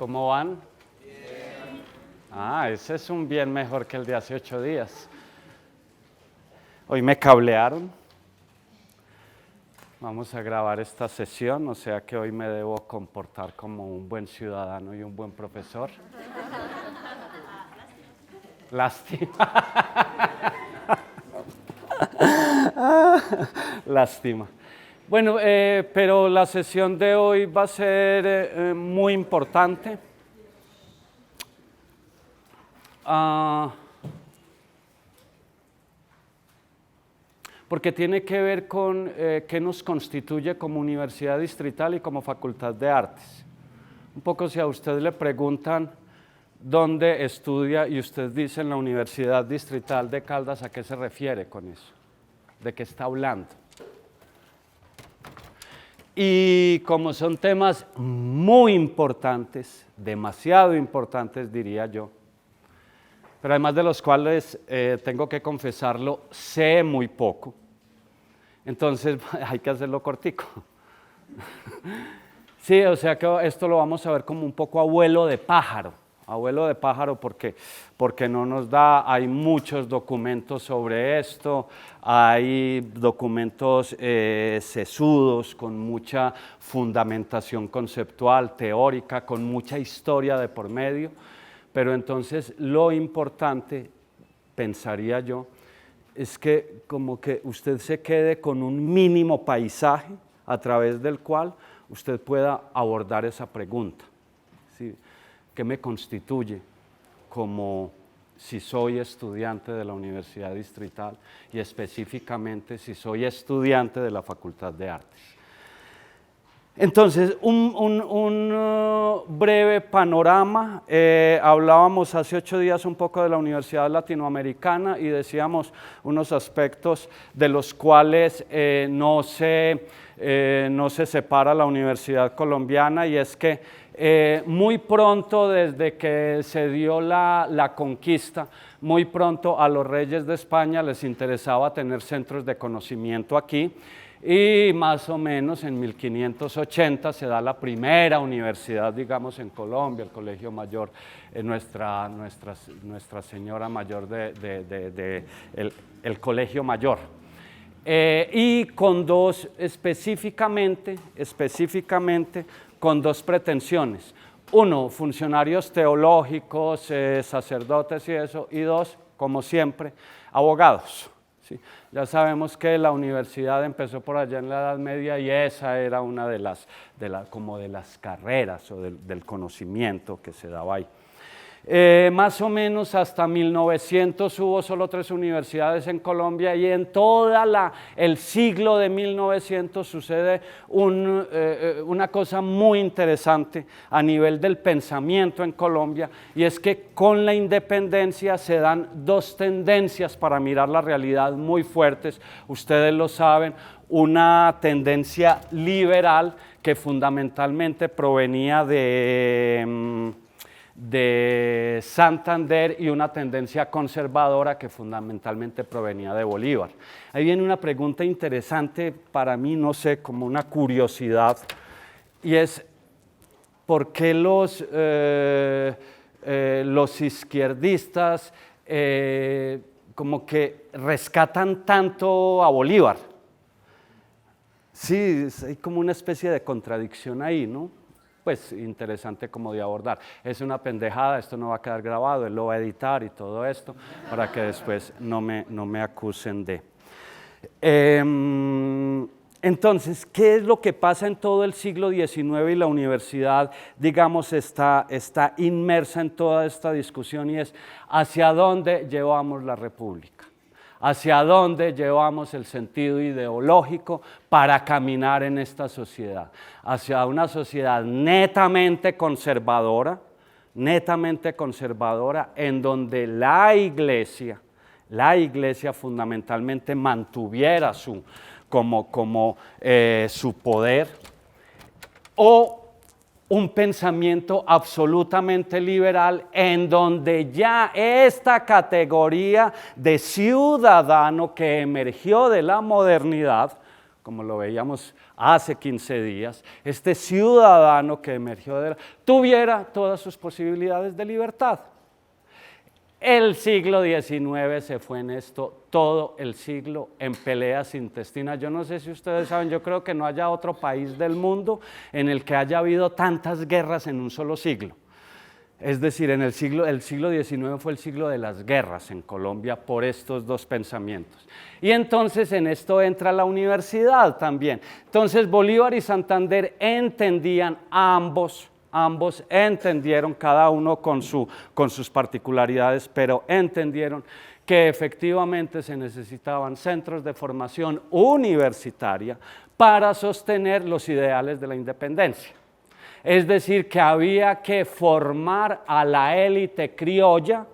¿Cómo van? Bien. Ah, ese es un bien mejor que el de hace 8 días. Hoy me cablearon. Vamos a grabar esta sesión, o sea que hoy me debo comportar como un buen ciudadano y un buen profesor. Lástima. Lástima. Bueno, pero la sesión de hoy va a ser muy importante. Porque tiene que ver con qué nos constituye como universidad distrital y como facultad de artes. Un poco si a usted le preguntan dónde estudia y usted dice en la Universidad Distrital de Caldas, ¿a qué se refiere con eso? ¿De qué está hablando? Y como son temas muy importantes, demasiado importantes diría yo, pero además de los cuales tengo que confesarlo, sé muy poco, entonces hay que hacerlo cortico. Sí, o sea que esto lo vamos a ver como un poco abuelo de pájaro porque no nos da, hay muchos documentos sobre esto, hay documentos sesudos con mucha fundamentación conceptual, teórica, con mucha historia de por medio, pero entonces lo importante, pensaría yo, es que como que usted se quede con un mínimo paisaje a través del cual usted pueda abordar esa pregunta, ¿sí? ¿Qué me constituye como si soy estudiante de la Universidad Distrital y específicamente si soy estudiante de la Facultad de Artes? Entonces, un breve panorama. Hablábamos hace 8 días un poco de la Universidad Latinoamericana y decíamos unos aspectos de los cuales no se separa la Universidad Colombiana, y es que muy pronto, desde que se dio la conquista, muy pronto a los reyes de España les interesaba tener centros de conocimiento aquí, y más o menos en 1580 se da la primera universidad, digamos, en Colombia, el Colegio Mayor, Nuestra Señora Mayor el Colegio Mayor. Y con dos, específicamente, con dos pretensiones. Uno, funcionarios teológicos, sacerdotes y eso, y dos, como siempre, abogados. ¿Sí? Ya sabemos que la universidad empezó por allá en la Edad Media y esa era una de las carreras o del conocimiento que se daba ahí. Más o menos hasta 1900 hubo solo 3 universidades en Colombia, y en todo el siglo de 1900 sucede una cosa muy interesante a nivel del pensamiento en Colombia, y es que con la independencia se dan 2 tendencias para mirar la realidad muy fuertes, ustedes lo saben. Una tendencia liberal que fundamentalmente provenía de Santander, y una tendencia conservadora que fundamentalmente provenía de Bolívar. Ahí viene una pregunta interesante para mí, no sé, como una curiosidad, y es ¿por qué los izquierdistas como que rescatan tanto a Bolívar? Sí, hay como una especie de contradicción ahí, ¿no? Pues interesante como de abordar. Es una pendejada, esto no va a quedar grabado, él lo va a editar y todo esto, para que después no me acusen de. Entonces, ¿qué es lo que pasa en todo el siglo XIX? Y la universidad, digamos, está inmersa en toda esta discusión, y es ¿hacia dónde llevamos la república? ¿Hacia dónde llevamos el sentido ideológico para caminar en esta sociedad? Hacia una sociedad netamente conservadora, en donde la iglesia fundamentalmente mantuviera su poder, o un pensamiento absolutamente liberal en donde ya esta categoría de ciudadano que emergió de la modernidad, como lo veíamos hace 15 días, este ciudadano que emergió tuviera todas sus posibilidades de libertad. El siglo XIX se fue en esto, todo el siglo en peleas intestinas. Yo no sé si ustedes saben, yo creo que no haya otro país del mundo en el que haya habido tantas guerras en un solo siglo. Es decir, el siglo XIX fue el siglo de las guerras en Colombia por estos dos pensamientos. Y entonces en esto entra la universidad también. Entonces Bolívar y Santander entendían ambos entendieron, cada uno con sus particularidades, pero entendieron que efectivamente se necesitaban centros de formación universitaria para sostener los ideales de la independencia. Es decir, que había que formar a la élite criolla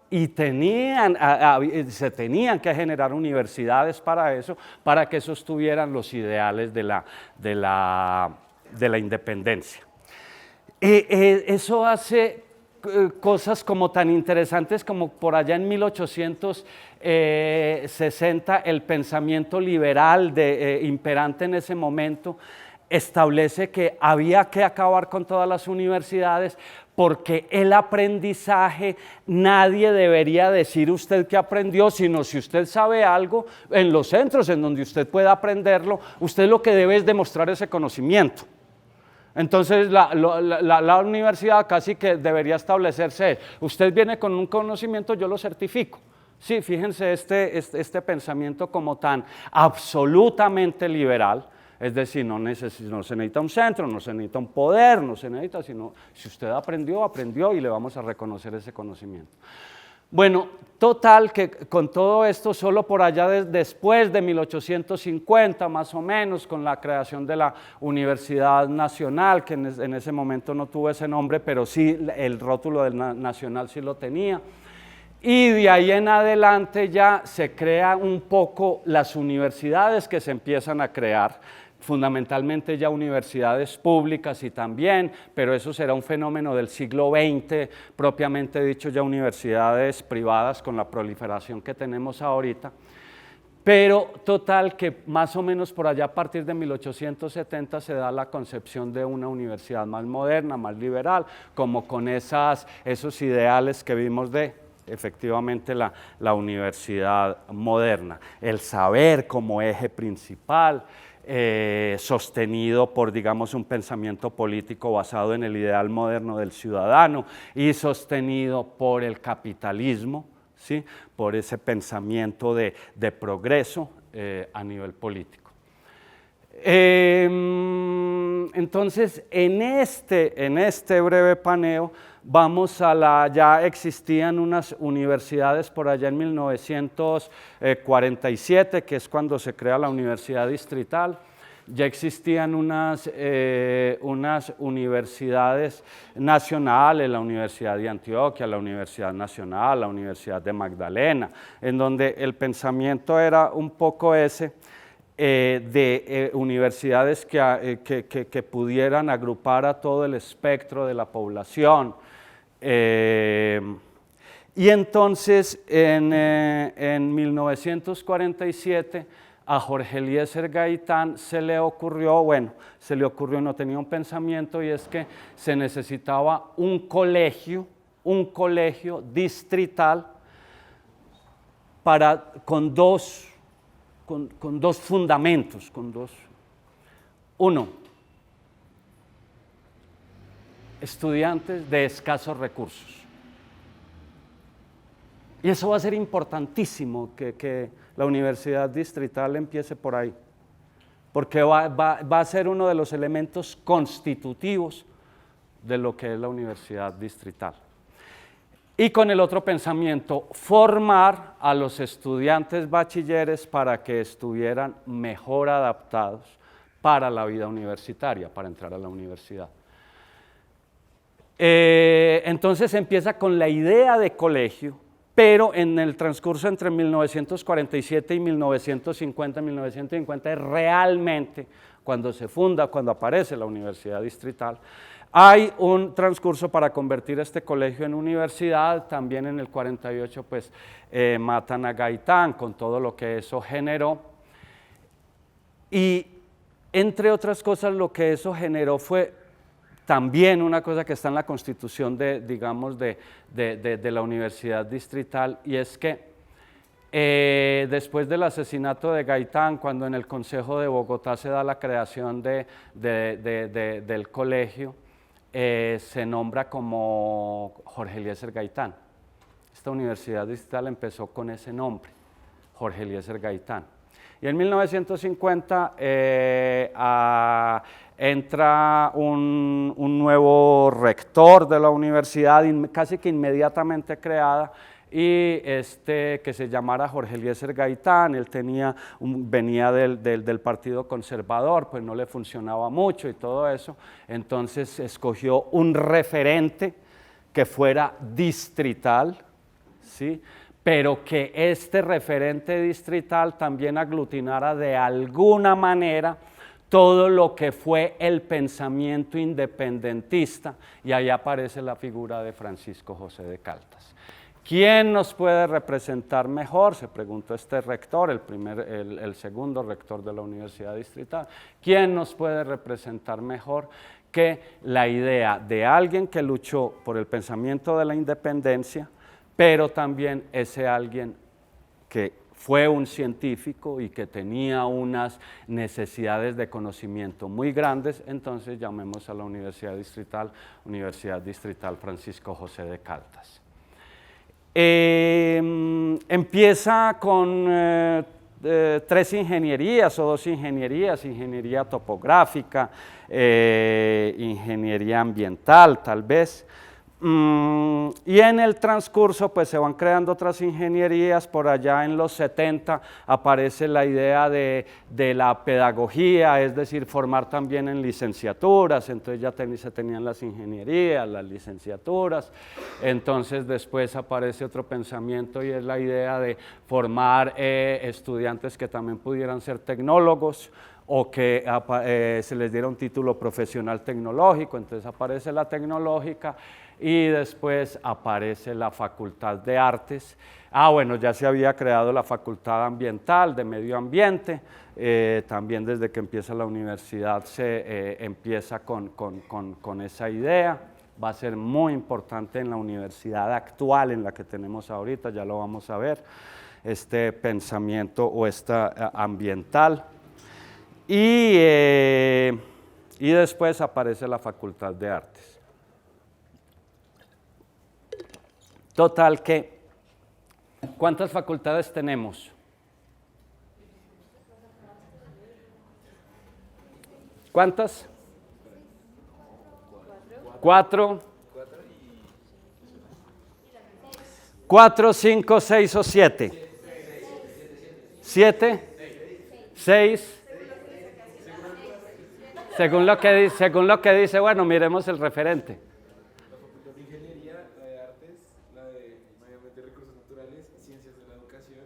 y se tenían que generar universidades para eso, para que sostuvieran los ideales de la independencia. Eso hace cosas como tan interesantes como por allá en 1860 el pensamiento liberal imperante en ese momento establece que había que acabar con todas las universidades porque el aprendizaje nadie debería decir usted que aprendió, sino si usted sabe algo en los centros en donde usted pueda aprenderlo, usted lo que debe es demostrar ese conocimiento. Entonces la universidad casi que debería establecerse, usted viene con un conocimiento, yo lo certifico. Sí, fíjense este pensamiento como tan absolutamente liberal, es decir, no se necesita un centro, no se necesita un poder, no se necesita, sino si usted aprendió y le vamos a reconocer ese conocimiento. Bueno, total que con todo esto, solo por allá después de 1850 más o menos, con la creación de la Universidad Nacional, que en ese momento no tuvo ese nombre, pero sí el rótulo del Nacional sí lo tenía, y de ahí en adelante ya se crean un poco las universidades que se empiezan a crear, fundamentalmente ya universidades públicas y también, pero eso será un fenómeno del siglo XX, propiamente dicho ya universidades privadas con la proliferación que tenemos ahorita, pero total que más o menos por allá a partir de 1870 se da la concepción de una universidad más moderna, más liberal, como con esos ideales que vimos de efectivamente la universidad moderna, el saber como eje principal, sostenido por, digamos, un pensamiento político basado en el ideal moderno del ciudadano y sostenido por el capitalismo, ¿sí? Por ese pensamiento de progreso a nivel político. Entonces, en este breve paneo vamos ya existían unas universidades por allá en 1947, que es cuando se crea la Universidad Distrital. Ya existían unas universidades nacionales, la Universidad de Antioquia, la Universidad Nacional, la Universidad de Magdalena, en donde el pensamiento era un poco ese, de universidades que pudieran agrupar a todo el espectro de la población. Y entonces en 1947 a Jorge Eliezer Gaitán se le ocurrió, no tenía un pensamiento, y es que se necesitaba un colegio distrital con dos fundamentos, uno, estudiantes de escasos recursos. Y eso va a ser importantísimo que la Universidad Distrital empiece por ahí, porque va a ser uno de los elementos constitutivos de lo que es la Universidad Distrital. Y con el otro pensamiento, formar a los estudiantes bachilleres para que estuvieran mejor adaptados para la vida universitaria, para entrar a la universidad. Entonces empieza con la idea de colegio, pero en el transcurso entre 1947 y 1950 es realmente cuando se funda, cuando aparece la Universidad Distrital. Hay un transcurso para convertir este colegio en universidad. También en el 48 matan a Gaitán con todo lo que eso generó. Y entre otras cosas lo que eso generó fue también una cosa que está en la constitución digamos, de la Universidad Distrital, y es que después del asesinato de Gaitán, cuando en el Consejo de Bogotá se da la creación del colegio, se nombra como Jorge Eliezer Gaitán. Esta Universidad Distrital empezó con ese nombre, Jorge Eliezer Gaitán. Y en 1950 entra un nuevo rector de la universidad, casi que inmediatamente creada, y que se llamara Jorge Eliezer Gaitán. Él venía del Partido Conservador, pues no le funcionaba mucho y todo eso, entonces escogió un referente que fuera distrital, ¿sí? Pero que este referente distrital también aglutinara de alguna manera todo lo que fue el pensamiento independentista, y ahí aparece la figura de Francisco José de Caldas. ¿Quién nos puede representar mejor? Se preguntó este rector, el segundo rector de la Universidad Distrital. ¿Quién nos puede representar mejor que la idea de alguien que luchó por el pensamiento de la independencia, pero también ese alguien que fue un científico y que tenía unas necesidades de conocimiento muy grandes? Entonces llamemos a la Universidad Distrital Francisco José de Caldas. Empieza con 3 ingenierías o 2 ingenierías: ingeniería topográfica, ingeniería ambiental tal vez. Y en el transcurso pues se van creando otras ingenierías. Por allá en los 70 aparece la idea de la pedagogía, es decir, formar también en licenciaturas. Entonces ya se tenían las ingenierías, las licenciaturas. Entonces después aparece otro pensamiento, y es la idea de formar estudiantes que también pudieran ser tecnólogos, o que se les diera un título profesional tecnológico. Entonces aparece la tecnológica, y después aparece la Facultad de Artes. Bueno, ya se había creado la Facultad Ambiental, de Medio Ambiente. También desde que empieza la universidad se empieza con esa idea. Va a ser muy importante en la universidad actual en la que tenemos ahorita, ya lo vamos a ver, este pensamiento o esta ambiental. Y después aparece la Facultad de Artes. Total que, ¿cuántas facultades tenemos? ¿Cuántas? 4. 4, 5, 6 o 7. 7, 6. Según lo que dice, bueno, miremos el referente. La Facultad de Ingeniería, la de Artes, la de Medio Ambiente y Recursos Naturales, Ciencias de la Educación,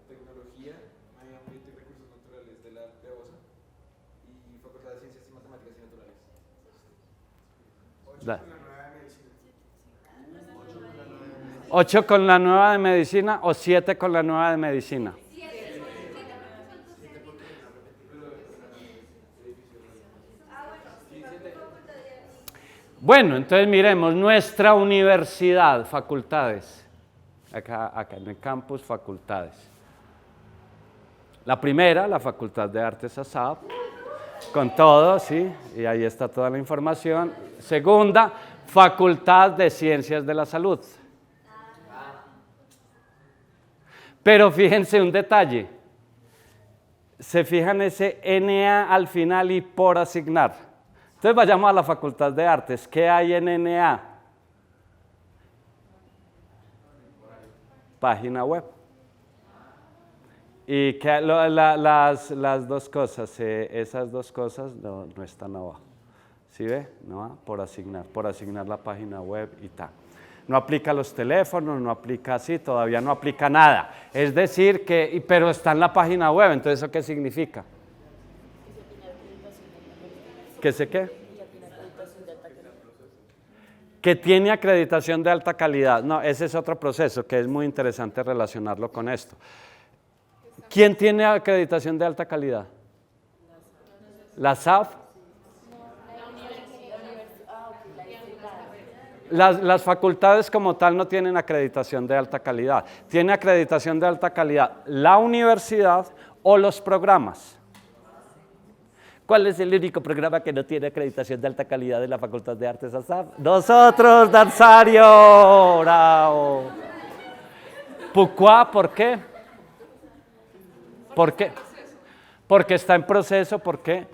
Tecnología, Medio Ambiente y Recursos Naturales de la PEOSA, y Facultad de Ciencias y Matemáticas y Naturales. 8 con la nueva de medicina o 7 con la nueva de medicina. Bueno, entonces miremos nuestra universidad, facultades. Acá en el campus, facultades. La primera, la Facultad de Artes ASAP, con todo, sí, y ahí está toda la información. Segunda, Facultad de Ciencias de la Salud. Pero fíjense un detalle. Se fijan ese NA al final y por asignar. Entonces vayamos a la Facultad de Artes. ¿Qué hay en NA? Página web. Y que las dos cosas, esas dos cosas no están abajo. ¿Sí ve? No, por asignar la página web y tal. No aplica a los teléfonos, no aplica así, todavía no aplica nada. Es decir, pero está en la página web. Entonces, ¿eso qué significa? ¿Que sé qué? Que tiene acreditación de alta calidad. No, ese es otro proceso que es muy interesante relacionarlo con esto. ¿Quién tiene acreditación de alta calidad? La SAF. Las facultades como tal no tienen acreditación de alta calidad. Tiene acreditación de alta calidad la universidad o los programas. ¿Cuál es el único programa que no tiene acreditación de alta calidad de la Facultad de Artes ASAF? ¡Nosotros, Danzario! ¡Bravo! ¿Pourquoi? ¿Por qué? ¿Por qué? Porque está en proceso, ¿por qué?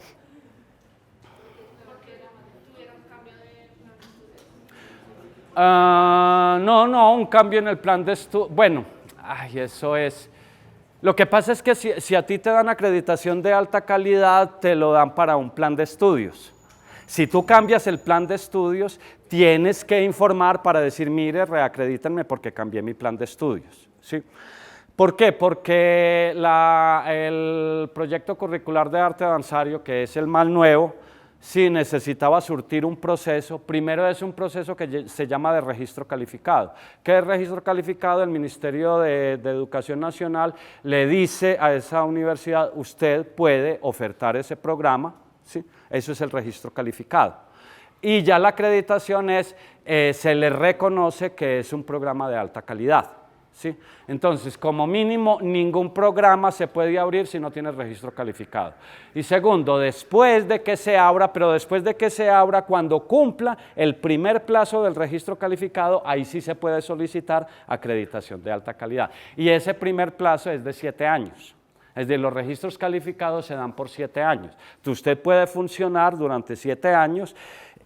No, un cambio en el plan de estudio. Bueno, eso es. Lo que pasa es que si a ti te dan acreditación de alta calidad, te lo dan para un plan de estudios. Si tú cambias el plan de estudios, tienes que informar para decir, mire, reacredítenme porque cambié mi plan de estudios, ¿sí? ¿Por qué? Porque el proyecto curricular de arte danzario, que es el más nuevo, sí necesitaba surtir un proceso. Primero es un proceso que se llama de registro calificado. ¿Qué es registro calificado? El Ministerio de Educación Nacional le dice a esa universidad, usted puede ofertar ese programa, ¿sí? Eso es el registro calificado. Y ya la acreditación es, se le reconoce que es un programa de alta calidad, ¿sí? Entonces, como mínimo, ningún programa se puede abrir si no tiene registro calificado. Y segundo, después de que se abra, pero después de que se abra, cuando cumpla el primer plazo del registro calificado, ahí sí se puede solicitar acreditación de alta calidad. Y ese primer plazo es de 7 años. Es decir, los registros calificados se dan por 7 años. Entonces, usted puede funcionar durante 7 años.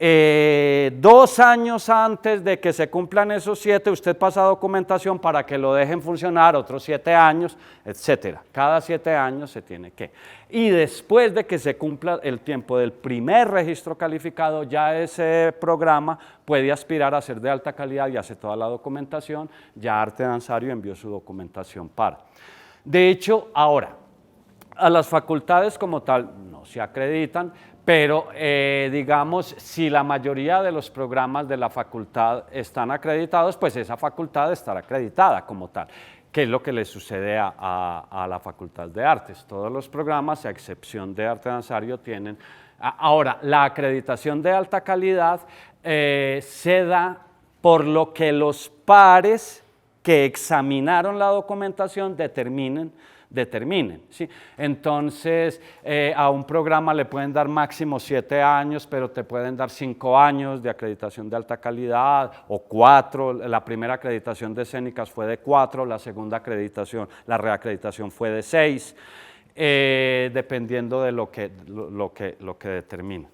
2 años antes de que se cumplan esos 7, usted pasa documentación para que lo dejen funcionar otros 7 años, etcétera. Cada 7 años se tiene que. Y después de que se cumpla el tiempo del primer registro calificado, ya ese programa puede aspirar a ser de alta calidad y hace toda la documentación. Ya Arte Danzario envió su documentación para. De hecho, ahora, a las facultades como tal no se acreditan, pero digamos, si la mayoría de los programas de la facultad están acreditados, pues esa facultad estará acreditada como tal, que es lo que le sucede a la Facultad de Artes. Todos los programas, a excepción de Arte Danzario, tienen. Ahora, la acreditación de alta calidad se da por lo que los pares que examinaron la documentación determinen, ¿sí? Entonces, a un programa le pueden dar máximo 7 años, pero te pueden dar 5 años de acreditación de alta calidad o 4. La primera acreditación de escénicas fue de 4, la segunda acreditación, la reacreditación fue de 6, dependiendo de lo que determinen.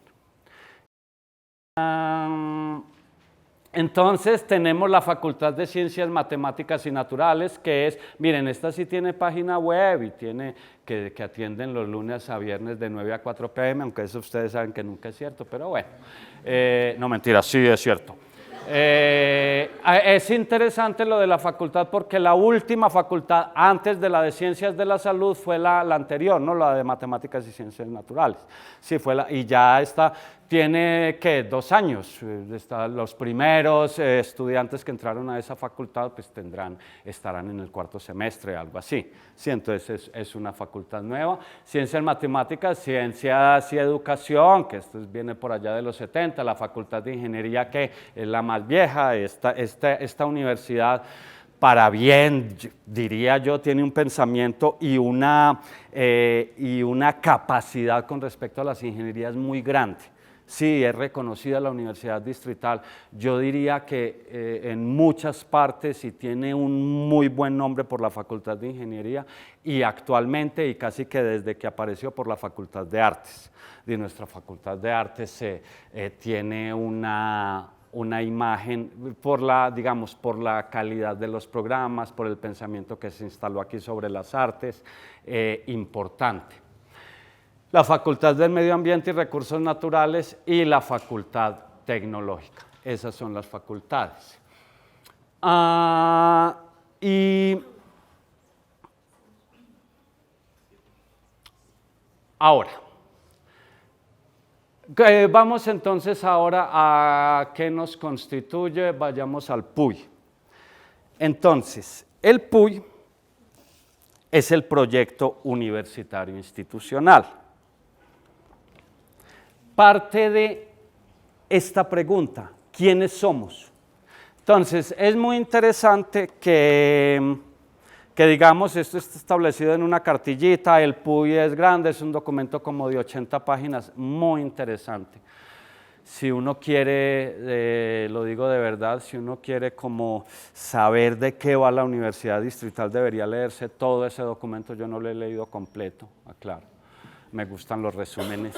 Entonces tenemos la Facultad de Ciencias Matemáticas y Naturales, que es, miren, esta sí tiene página web y tiene que atienden los lunes a viernes de 9 a 4 p.m., aunque eso ustedes saben que nunca es cierto, pero bueno, no mentira, sí es cierto. Es interesante lo de la facultad porque la última facultad antes de la de Ciencias de la Salud fue la anterior, ¿no? La de Matemáticas y Ciencias Naturales. Sí, y ya está. Tiene, ¿qué? 2 años. Los primeros estudiantes que entraron a esa facultad pues estarán en el 4º semestre, algo así. Sí, entonces es una facultad nueva. Ciencias Matemáticas, Ciencias y Educación, que esto viene por allá de los 70, la Facultad de Ingeniería, que es la más vieja. Esta universidad, para bien, diría yo, tiene un pensamiento y una capacidad con respecto a las ingenierías muy grande. Sí, es reconocida la Universidad Distrital, yo diría que en muchas partes y tiene un muy buen nombre por la Facultad de Ingeniería y actualmente y casi que desde que apareció por la Facultad de Artes. De nuestra Facultad de Artes tiene una imagen por la calidad de los programas, por el pensamiento que se instaló aquí sobre las artes, importante. La Facultad del Medio Ambiente y Recursos Naturales y la Facultad Tecnológica. Esas son las facultades. Y ahora, vamos entonces ahora a qué nos constituye, vayamos al PUI. Entonces, el PUI es el proyecto universitario institucional. parte de esta pregunta: ¿quiénes somos? Entonces, es muy interesante que digamos, esto está establecido en una cartillita, el PUI es grande, es un documento como de 80 páginas, muy interesante. Si uno quiere, lo digo de verdad, si uno quiere como saber de qué va la Universidad Distrital, debería leerse todo ese documento. Yo no lo he leído completo, aclaro. Me gustan los resúmenes.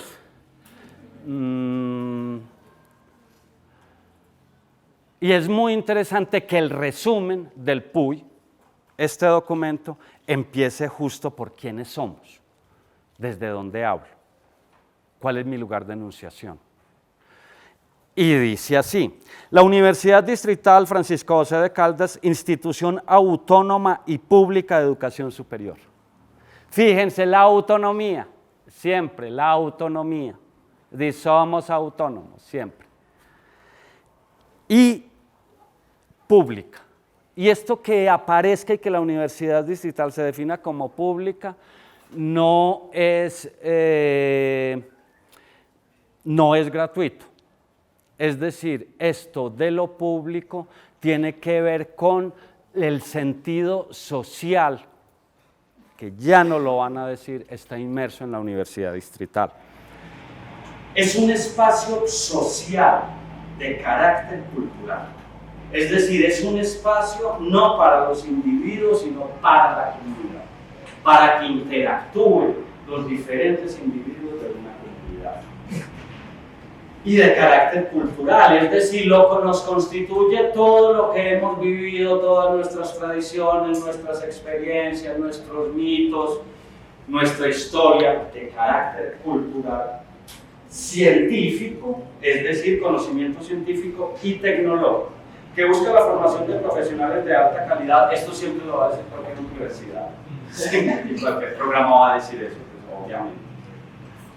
Y es muy interesante que el resumen del PUI, este documento, empiece justo por quiénes somos, desde dónde hablo, cuál es mi lugar de enunciación. Y dice así: la Universidad Distrital Francisco José de Caldas, institución autónoma y pública de educación superior. Fíjense, la autonomía, siempre la autonomía, somos autónomos, siempre. Y pública. Y esto que aparezca y que la Universidad Distrital se defina como pública no es gratuito. Es decir, esto de lo público tiene que ver con el sentido social, que ya no lo van a decir, está inmerso en la Universidad Distrital. Es un espacio social de carácter cultural. Es decir, es un espacio no para los individuos, sino para la comunidad, para que interactúen los diferentes individuos de una comunidad. Y de carácter cultural, es decir, nos constituye todo lo que hemos vivido, todas nuestras tradiciones, nuestras experiencias, nuestros mitos, nuestra historia de carácter cultural, científico, es decir, conocimiento científico y tecnológico, que busca la formación de profesionales de alta calidad. Esto siempre lo va a decir cualquier universidad, y cualquier programa va a decir eso, pues, obviamente,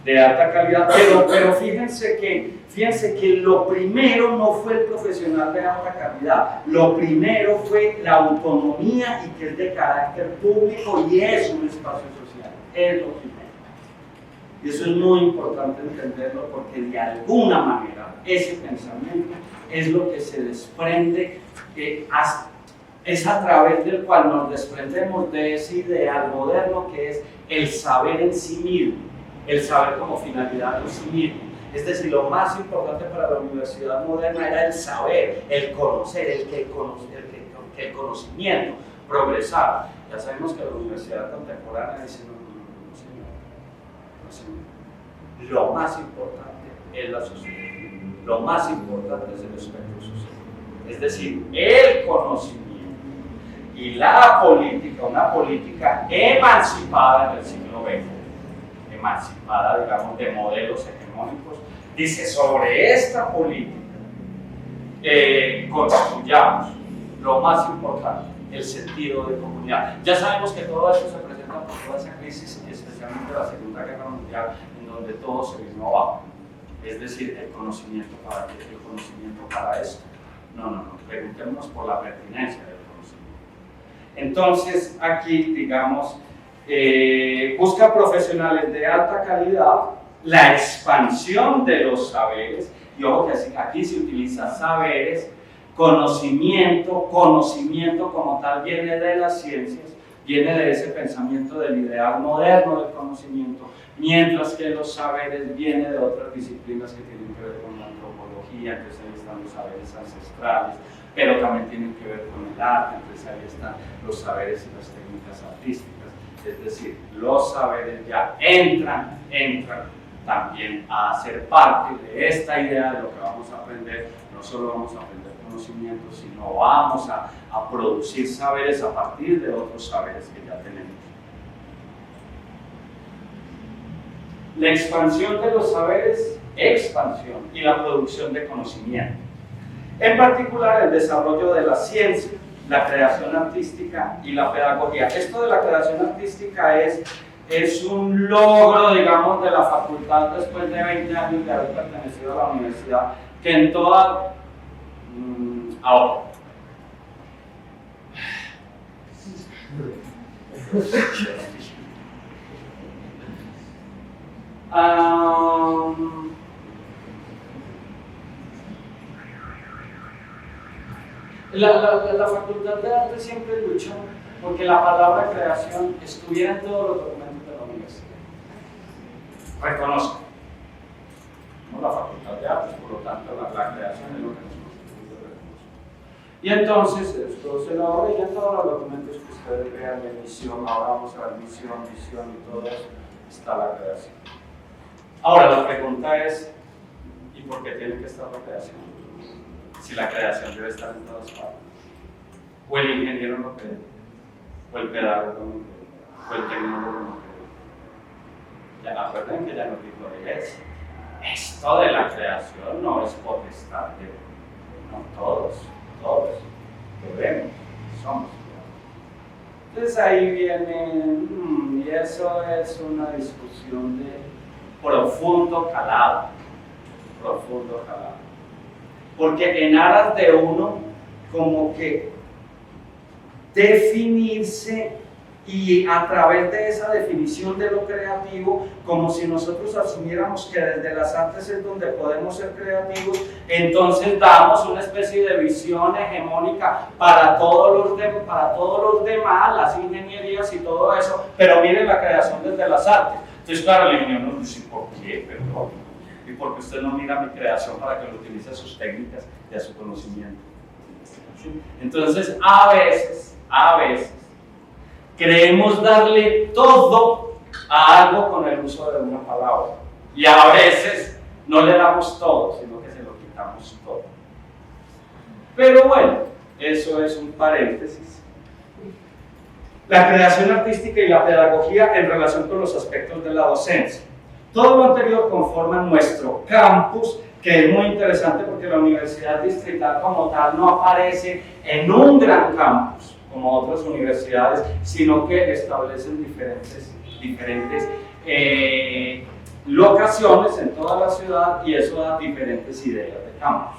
de alta calidad, pero fíjense que lo primero no fue el profesional de alta calidad, lo primero fue la autonomía, y que es de carácter público y es un espacio social, es lo primero. Y eso es muy importante entenderlo, porque de alguna manera ese pensamiento es lo que se desprende, es a través del cual nos desprendemos de ese ideal moderno que es el saber en sí mismo, el saber como finalidad en sí mismo. Es decir, lo más importante para la universidad moderna era el saber, el conocer, el conocimiento, progresar. Ya sabemos que la universidad contemporánea dice: no, lo más importante es la sociedad, lo más importante es el espectro social, es decir, el conocimiento y la política, una política emancipada en el siglo XX, emancipada, digamos, de modelos hegemónicos, dice: sobre esta política construyamos lo más importante, el sentido de comunidad. Ya sabemos que todo eso se presenta por toda esa crisis, especialmente la Segunda Guerra Mundial, en donde todo se vino abajo. Es decir, el conocimiento para qué, el conocimiento para esto. No, preguntémonos por la pertinencia del conocimiento. Entonces, aquí, digamos, busca profesionales de alta calidad, la expansión de los saberes, y ojo que aquí se utiliza saberes, conocimiento como tal viene de las ciencias, viene de ese pensamiento del ideal moderno del conocimiento, mientras que los saberes vienen de otras disciplinas que tienen que ver con la antropología, entonces ahí están los saberes ancestrales, pero también tienen que ver con el arte, entonces ahí están los saberes y las técnicas artísticas, es decir, los saberes ya entran también a ser parte de esta idea de lo que vamos a aprender. No solo vamos a aprender conocimiento, sino vamos a producir saberes a partir de otros saberes que ya tenemos. La expansión de los saberes, expansión, y la producción de conocimiento. En particular, el desarrollo de la ciencia, la creación artística y la pedagogía. Esto de la creación artística es un logro, digamos, de la facultad después de 20 años de haber pertenecido a la universidad, que en toda... ahora. La Facultad de Arte siempre luchó porque la palabra creación estuviera en todos los documentos de la universidad. Reconozco, ¿no? La Facultad de Artes, por lo tanto, la creación es lo que nosotros reconocemos. Y entonces, esto se lo ve en todos los documentos que ustedes vean de misión. Ahora vamos a ver misión, visión y todo eso, está la creación. Ahora, la pregunta es, ¿y por qué tiene que estar la creación? Si la creación debe estar en todas partes. O el ingeniero no cree, o el pedagogo no cree, o el tecnólogo no cree. Ya acuerden que ya nos dijo eso. Esto de la creación no es potestad de no todos debemos, somos. Entonces ahí viene, y eso es una discusión de profundo calado. Porque en aras de uno, como que definirse y a través de esa definición de lo creativo, como si nosotros asumiéramos que desde las artes es donde podemos ser creativos, entonces damos una especie de visión hegemónica para todos los demás, las ingenierías y todo eso, pero miren la creación desde las artes. Entonces, claro, el ingeniero nos dice, ¿por qué? Perdón. ¿Y por qué usted no mira mi creación para que lo utilice a sus técnicas y a su conocimiento? Entonces, a veces, queremos darle todo a algo con el uso de una palabra. Y a veces no le damos todo, sino que se lo quitamos todo. Pero bueno, eso es un paréntesis. La creación artística y la pedagogía en relación con los aspectos de la docencia. Todo lo anterior conforma nuestro campus, que es muy interesante porque la Universidad Distrital como tal no aparece en un gran campus, como otras universidades, sino que establecen diferentes locaciones en toda la ciudad y eso da diferentes ideas de campus.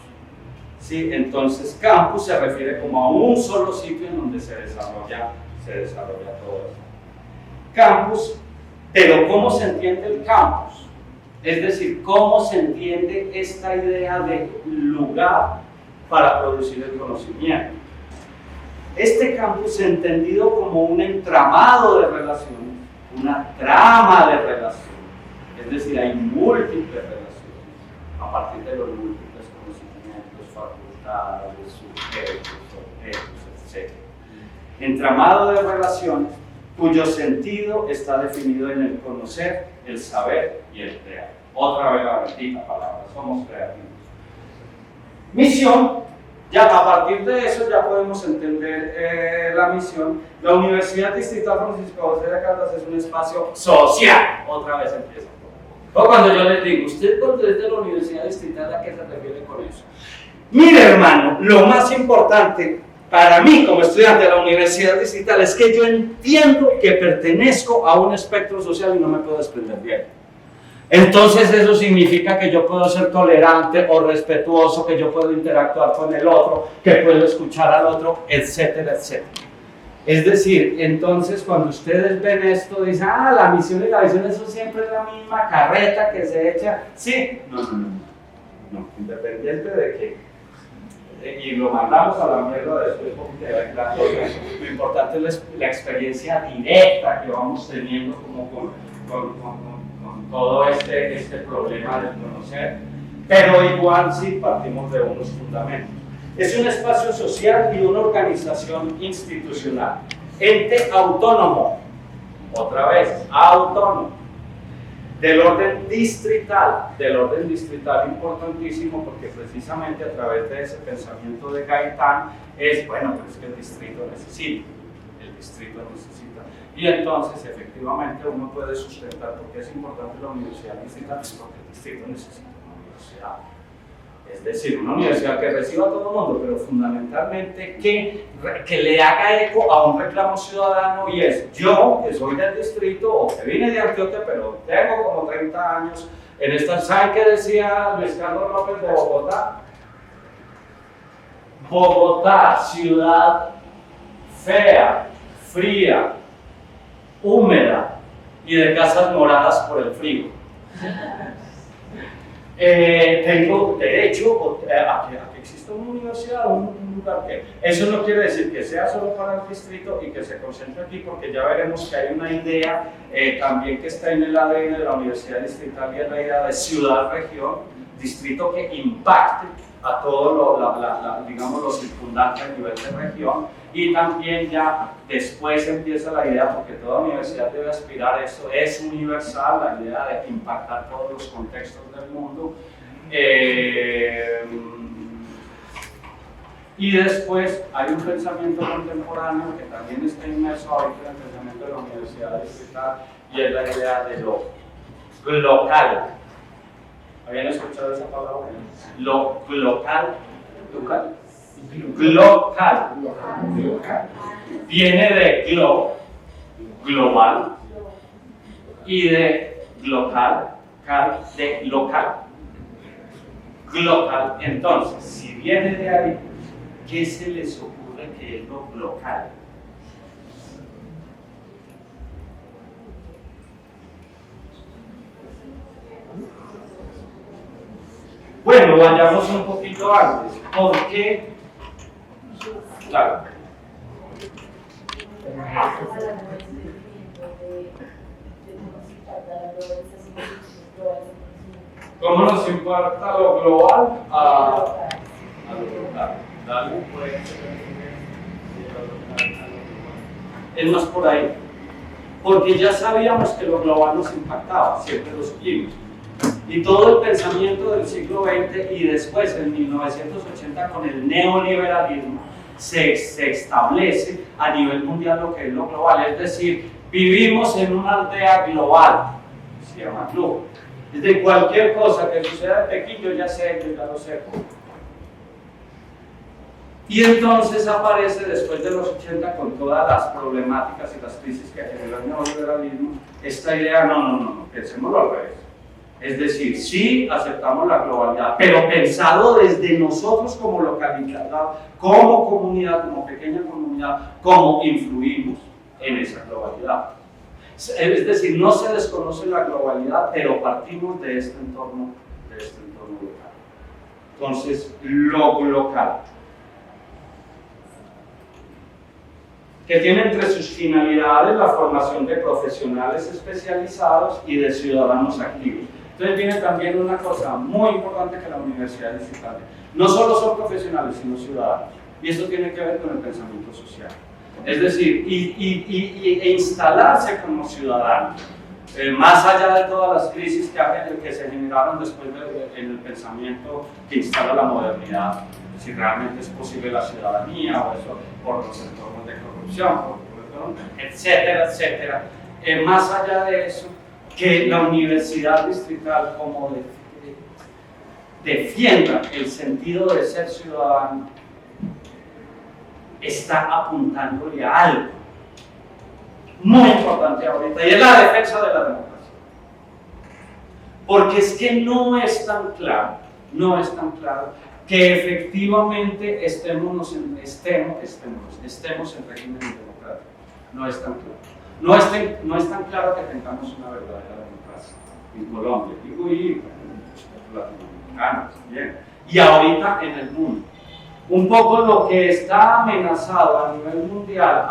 ¿Sí? Entonces, campus se refiere como a un solo sitio en donde se desarrolla todo eso. Campus, pero ¿cómo se entiende el campus? Es decir, ¿cómo se entiende esta idea de lugar para producir el conocimiento? Este campus entendido como un entramado de relaciones, una trama de relaciones, es decir, hay múltiples relaciones a partir de los múltiples conocimientos, facultades, sujetos, objetos, etc. Entramado de relaciones cuyo sentido está definido en el conocer, el saber y el crear. Otra vez la bendita palabra, somos creativos. Misión. Ya a partir de eso ya podemos entender la misión. La Universidad Distrital Francisco José de Caldas es un espacio social. Otra vez empieza. O cuando yo les digo, ¿usted cuando es de la Universidad Distrital a qué se refiere con eso? Mire hermano, lo más importante para mí como estudiante de la Universidad Distrital es que yo entiendo que pertenezco a un espectro social y no me puedo desprender de él. Entonces eso significa que yo puedo ser tolerante o respetuoso, que yo puedo interactuar con el otro, que puedo escuchar al otro, etcétera, etcétera. Es decir, entonces cuando ustedes ven esto, dicen, la misión y la visión, eso siempre es la misma carreta que se echa. Sí, no, independiente de que y lo mandamos a la mierda después porque lo importante es la experiencia directa que vamos teniendo como con todo este problema de conocer, pero igual sí partimos de unos fundamentos. Es un espacio social y una organización institucional, ente autónomo, otra vez, autónomo, del orden distrital importantísimo porque precisamente a través de ese pensamiento de Gaitán es, bueno, pero es que el distrito necesita. Y entonces, efectivamente, uno puede sustentar por qué es importante la universidad distrital, es porque el distrito necesita una universidad. Es decir, una universidad que reciba a todo el mundo, pero fundamentalmente que le haga eco a un reclamo ciudadano y es, yo, que soy del distrito, o que vine de Antioquia, pero tengo como 30 años en esta, ¿saben qué decía Luis Carlos López de Bogotá? Bogotá, ciudad fea, fría, húmeda y de casas moradas por el frío. tengo derecho a que exista una universidad o un lugar que... Eso no quiere decir que sea solo para el distrito y que se concentre aquí, porque ya veremos que hay una idea también que está en el ADN de la Universidad Distrital, y es la idea de ciudad-región, distrito que impacte a todo digamos, lo circundante a nivel de región, y también ya después empieza la idea, porque toda universidad debe aspirar a eso, es universal, la idea de impactar todos los contextos del mundo. Y después hay un pensamiento contemporáneo que también está inmerso ahorita en el pensamiento de la Universidad Distrital, y es la idea de lo local. ¿Habían escuchado esa palabra? Lo local. ¿Local? Glocal. Viene de global, y de local, de local. Glocal. Entonces, si viene de ahí, ¿qué se les ocurre que es lo local? Bueno, vayamos un poquito antes. ¿Por qué? Claro. ¿Cómo nos impacta lo global a lo local? ¿Dale? Es más por ahí. Porque ya sabíamos que lo global nos impactaba, siempre lo supimos. Y todo el pensamiento del siglo XX y después, en 1980, con el neoliberalismo, se establece a nivel mundial lo que es lo global. Es decir, vivimos en una aldea global, se llama club. Es de cualquier cosa que suceda en Pekín, yo ya sé, yo ya lo sé. Y entonces aparece después de los 80, con todas las problemáticas y las crisis que generó el neoliberalismo, esta idea, no, pensémoslo al revés. Es decir, sí aceptamos la globalidad, pero pensado desde nosotros como localidad, como comunidad, como pequeña comunidad, cómo influimos en esa globalidad. Es decir, no se desconoce la globalidad, pero partimos de este entorno local. Entonces, lo local, que tiene entre sus finalidades la formación de profesionales especializados y de ciudadanos activos. Entonces viene también una cosa muy importante que la universidad distrital. No solo son profesionales, sino ciudadanos. Y esto tiene que ver con el pensamiento social. Es decir, e instalarse como ciudadanos, más allá de todas las crisis que se generaron después en el pensamiento que instala la modernidad, si realmente es posible la ciudadanía, o eso por los entornos de corrupción, etcétera, etcétera. Más allá de eso, que la universidad distrital como defienda el sentido de ser ciudadano, está apuntándole a algo muy importante ahorita, y es la defensa de la democracia. Porque es que no es tan claro que efectivamente estemos en régimen democrático. No es tan claro. No es tan claro que tengamos una verdadera democracia en Colombia, digo, y latinoamericanos también, y ahorita en el mundo. Un poco lo que está amenazado a nivel mundial,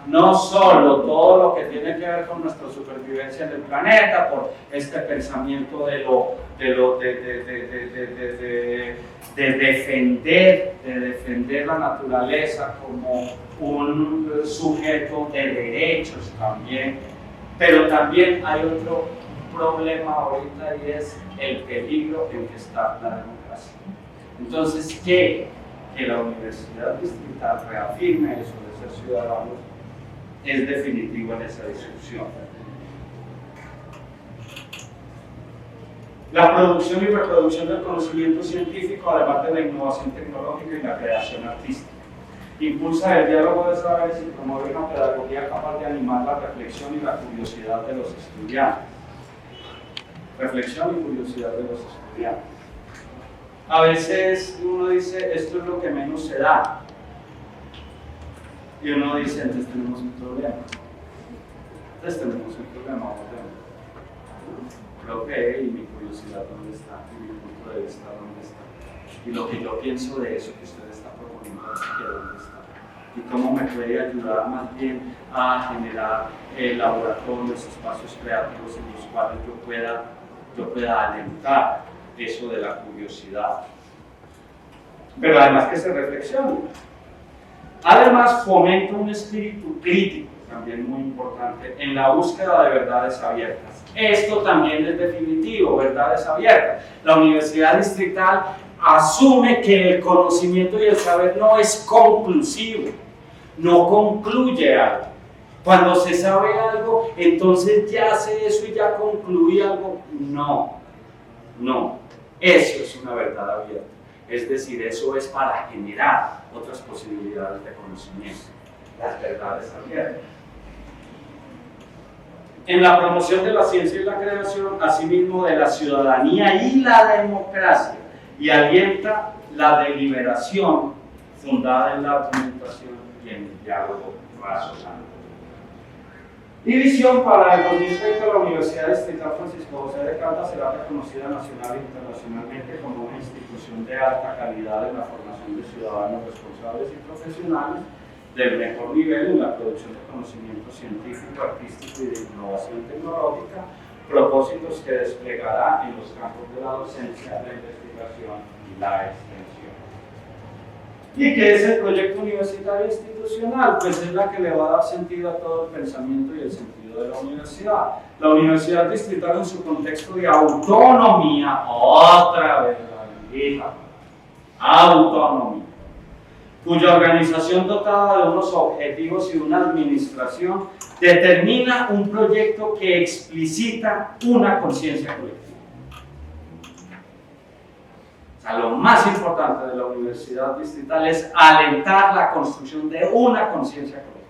no solo todo lo que tiene que ver con nuestra supervivencia en el planeta, por este pensamiento de defender la naturaleza como un sujeto de derechos también, pero también hay otro problema ahorita, y es el peligro en que está la democracia. Entonces, que la Universidad Distrital reafirme eso de ser ciudadanos es definitivo en esa discusión. La producción y reproducción del conocimiento científico, además de la innovación tecnológica y la creación artística. Impulsa el diálogo de saberes y promueve una pedagogía capaz de animar la reflexión y la curiosidad de los estudiantes. Reflexión y curiosidad de los estudiantes. A veces uno dice, esto es lo que menos se da. Y uno dice, entonces tenemos un problema. Creo que, y mi curiosidad dónde está, y mi punto de vista dónde está, y lo que yo pienso de eso que usted está proponiendo, que dónde está, y cómo me puede ayudar más bien a generar laboratorios, espacios creativos en los cuales yo pueda alentar eso de la curiosidad. Pero además que se reflexione. Además fomenta un espíritu crítico, también muy importante, en la búsqueda de verdades abiertas. Esto también es definitivo, verdades abiertas. La Universidad Distrital asume que el conocimiento y el saber no es conclusivo, no concluye algo. Cuando se sabe algo, entonces ya sé eso y ya concluí algo. No, eso es una verdad abierta. Es decir, eso es para generar otras posibilidades de conocimiento, las verdades abiertas. En la promoción de la ciencia y la creación, asimismo de la ciudadanía y la democracia, y alienta la deliberación fundada en la argumentación y en el diálogo razonable. Y visión: para el 2030 la Universidad Distrital Francisco José de Caldas será reconocida nacional e internacionalmente como una institución de alta calidad en la formación de ciudadanos responsables y profesionales del mejor nivel en la producción de conocimiento científico, artístico y de innovación tecnológica, propósitos que desplegará en los campos de la docencia, la investigación y la extensión. ¿Y qué es el proyecto universitario institucional? Pues es la que le va a dar sentido a todo el pensamiento y el sentido de la universidad. La Universidad Distrital, en su contexto de autonomía, otra vez la bendita, autonomía, cuya organización dotada de unos objetivos y una administración determina un proyecto que explicita una conciencia colectiva. O sea, lo más importante de la Universidad Distrital es alentar la construcción de una conciencia colectiva.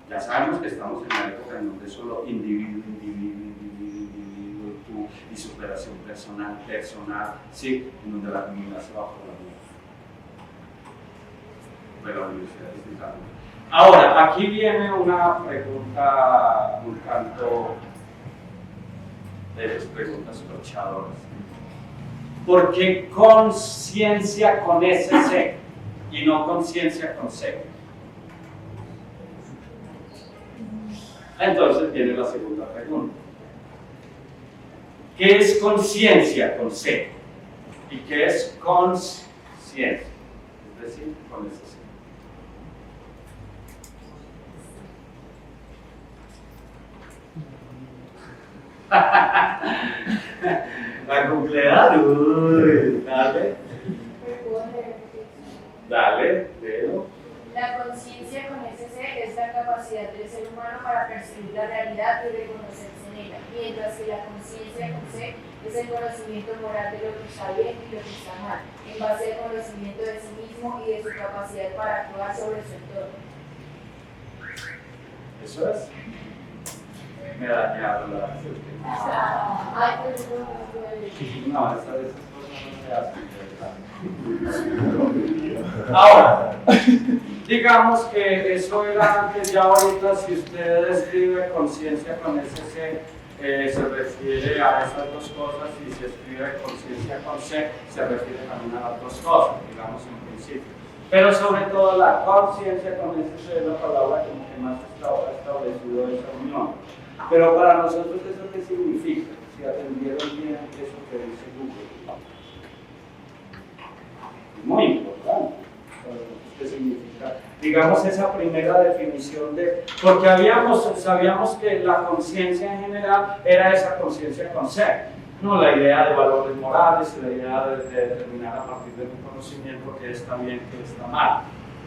Ya sabemos que estamos en una época en donde solo individuo, tú y superación personal, sí, en donde la comunidad se va por la vida. Pero la Universidad Distrital. Ahora, aquí viene una pregunta, un tanto de las preguntas corchadoras. ¿Por qué conciencia con SC y no conciencia con C? Entonces viene la segunda pregunta. ¿Qué es conciencia con C? ¿Y qué es consciencia? Es decir, con SC. La cumpleaños, dale, léelo. La conciencia con SC es la capacidad del ser humano para percibir la realidad y reconocerse en ella, mientras que la conciencia con C es el conocimiento moral de lo que está bien y lo que está mal, en base al conocimiento de sí mismo y de su capacidad para actuar sobre su entorno. Eso es. Me dañaron la Ay, perdón. No, esas cosas no se hacen. Ahora, digamos que eso era antes, ya ahorita si usted escribe conciencia con SC, se refiere a esas dos cosas, y si escribe conciencia con C, se refiere también a las dos cosas, digamos en principio. Pero sobre todo la conciencia con SC es la palabra como que más ha establecido esa unión. Pero para nosotros, ¿eso qué significa? Si atendieron bien eso que dice Google. Es muy importante. ¿Qué significa? Digamos esa primera definición de... Porque sabíamos que la conciencia en general era esa conciencia con ser, no la idea de valores morales, la idea de determinar a partir de un conocimiento que está bien, que está mal,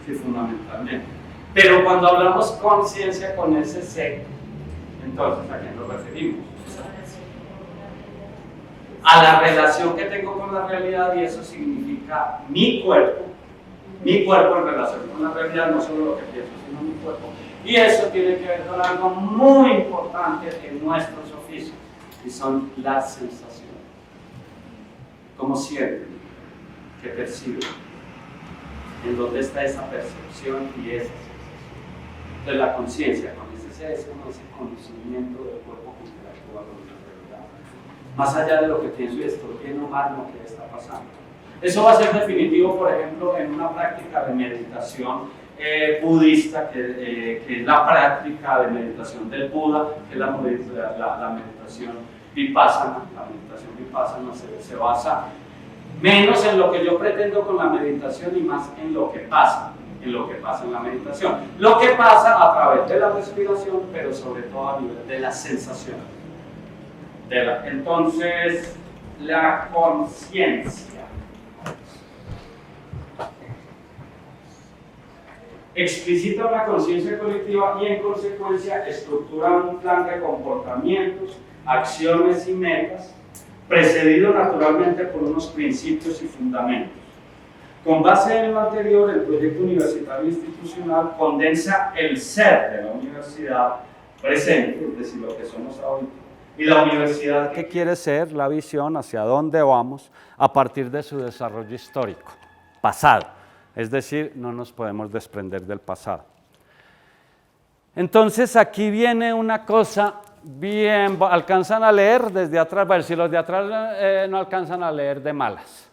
sí, fundamentalmente. Pero cuando hablamos conciencia con ese ser, entonces, ¿a qué nos referimos? A la relación que tengo con la realidad, y eso significa mi cuerpo en relación con la realidad, no solo lo que pienso, sino mi cuerpo. Y eso tiene que ver con algo muy importante en nuestros oficios, y son las sensaciones. ¿Cómo sienten? ¿Qué perciben? ¿En dónde está esa percepción y esa sensación? Entonces, la conciencia con ese conciencia es como ese conocimiento del cuerpo que interactúa con la realidad. Más allá de lo que pienso y estoy bien o mal lo que está pasando. Eso va a ser definitivo, por ejemplo, en una práctica de meditación budista, que es la práctica de meditación del Buda, que es la meditación vipassana. La meditación vipassana se basa menos en lo que yo pretendo con la meditación y más en lo que pasa en la meditación. Lo que pasa a través de la respiración, pero sobre todo a nivel de la sensación. Entonces, la conciencia explicita una conciencia colectiva y en consecuencia estructura un plan de comportamientos, acciones y metas, precedido naturalmente por unos principios y fundamentos. Con base en lo anterior, el proyecto universitario institucional condensa el ser de la universidad presente, es decir, lo que somos ahorita, y la universidad que quiere ser, la visión hacia dónde vamos a partir de su desarrollo histórico, pasado. Es decir, no nos podemos desprender del pasado. Entonces aquí viene una cosa bien, alcanzan a leer desde atrás, bueno, si los de atrás no alcanzan a leer de malas.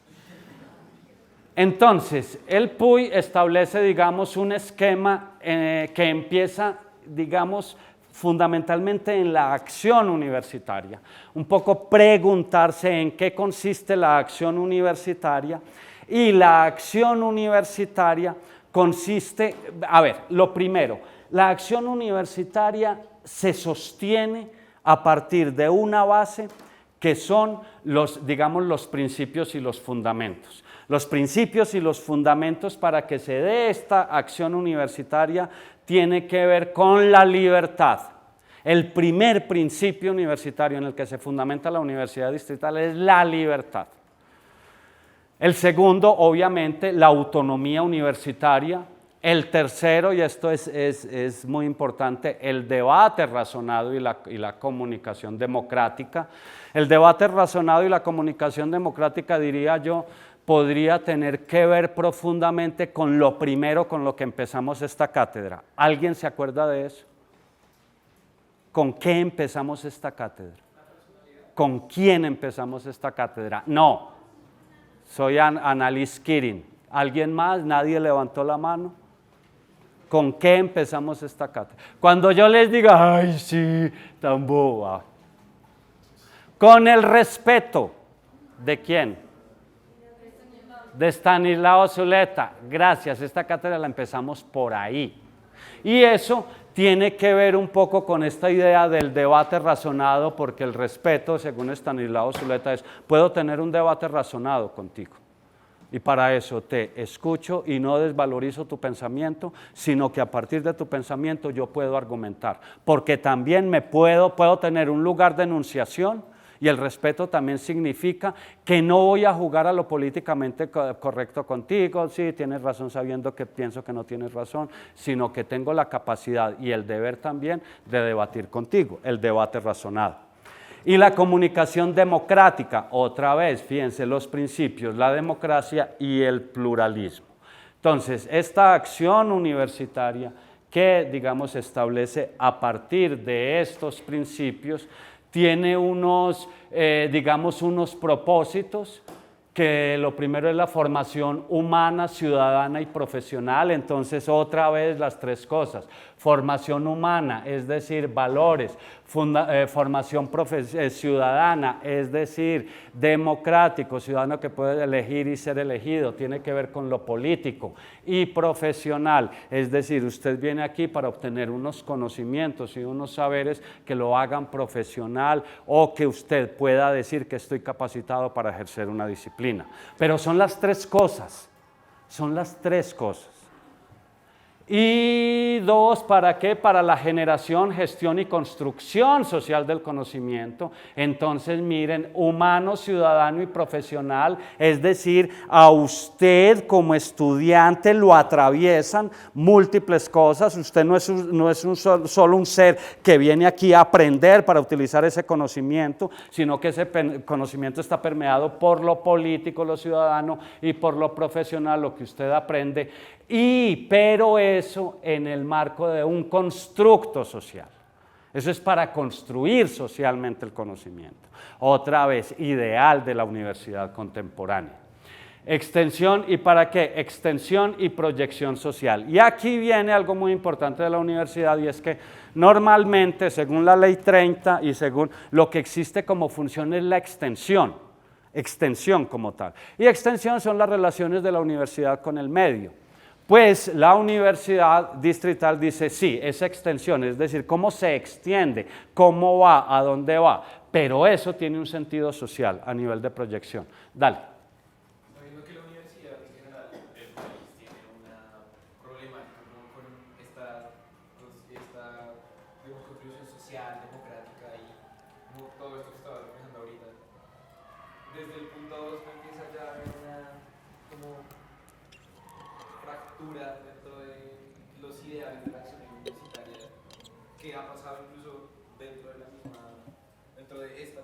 Entonces, el PUY establece, digamos, un esquema que empieza, digamos, fundamentalmente en la acción universitaria. Un poco preguntarse en qué consiste la acción universitaria. Y la acción universitaria consiste, a ver, lo primero, la acción universitaria se sostiene a partir de una base que son digamos, los principios y los fundamentos. Los principios y los fundamentos para que se dé esta acción universitaria tiene que ver con la libertad. El primer principio universitario en el que se fundamenta la universidad distrital es la libertad. El segundo, obviamente, la autonomía universitaria. El tercero, y esto es muy importante, el debate razonado y la comunicación democrática. El debate razonado y la comunicación democrática, diría yo, podría tener que ver profundamente con lo primero con lo que empezamos esta cátedra. ¿Alguien se acuerda de eso? ¿Con qué empezamos esta cátedra? ¿Con quién empezamos esta cátedra? No. Soy Annalise Kirin. ¿Alguien más? ¿Nadie levantó la mano? ¿Con qué empezamos esta cátedra? Cuando yo les diga, ay, sí, tan boba. Con el respeto. ¿De quién? De Stanislao Zuleta. Gracias, esta cátedra la empezamos por ahí. Y eso tiene que ver un poco con esta idea del debate razonado, porque el respeto, según Stanislao Zuleta, es, puedo tener un debate razonado contigo. Y para eso te escucho y no desvalorizo tu pensamiento, sino que a partir de tu pensamiento yo puedo argumentar. Porque también puedo tener un lugar de enunciación, y el respeto también significa que no voy a jugar a lo políticamente correcto contigo, sí, tienes razón sabiendo que pienso que no tienes razón, sino que tengo la capacidad y el deber también de debatir contigo, el debate razonado. Y la comunicación democrática, otra vez, fíjense los principios, la democracia y el pluralismo. Entonces, esta acción universitaria que, digamos, establece a partir de estos principios, tiene unos, digamos, unos propósitos, que lo primero es la formación humana, ciudadana y profesional. Entonces, otra vez las tres cosas. Formación humana, es decir, valores. Formación ciudadana, es decir, democrático, ciudadano que puede elegir y ser elegido, tiene que ver con lo político. Y profesional, es decir, usted viene aquí para obtener unos conocimientos y unos saberes que lo hagan profesional, o que usted pueda decir que estoy capacitado para ejercer una disciplina. Pero son las tres cosas, son las tres cosas. Y dos, ¿para qué? Para la generación, gestión y construcción social del conocimiento. Entonces, miren, humano, ciudadano y profesional, es decir, a usted como estudiante lo atraviesan múltiples cosas. Usted no es solo un ser que viene aquí a aprender para utilizar ese conocimiento, sino que ese conocimiento está permeado por lo político, lo ciudadano, y por lo profesional, lo que usted aprende. Pero eso en el marco de un constructo social. Eso es para construir socialmente el conocimiento. Otra vez, ideal de la universidad contemporánea. Extensión, ¿y para qué? Extensión y proyección social. Y aquí viene algo muy importante de la universidad, y es que normalmente, según la ley 30 y según lo que existe como función es la extensión como tal. Y extensión son las relaciones de la universidad con el medio. Pues la universidad distrital dice, sí, es extensión, es decir, cómo se extiende, cómo va, a dónde va, pero eso tiene un sentido social a nivel de proyección. Dale. Sabiendo que la universidad en general del país tiene una problemática con esta digamos, construcción social, democrática y todo esto que estaba reflejando ahorita, desde el punto 2 no empieza ya a haber una como fractura dentro de los ideales de la acción universitaria que ha pasado incluso dentro de esta misma institución.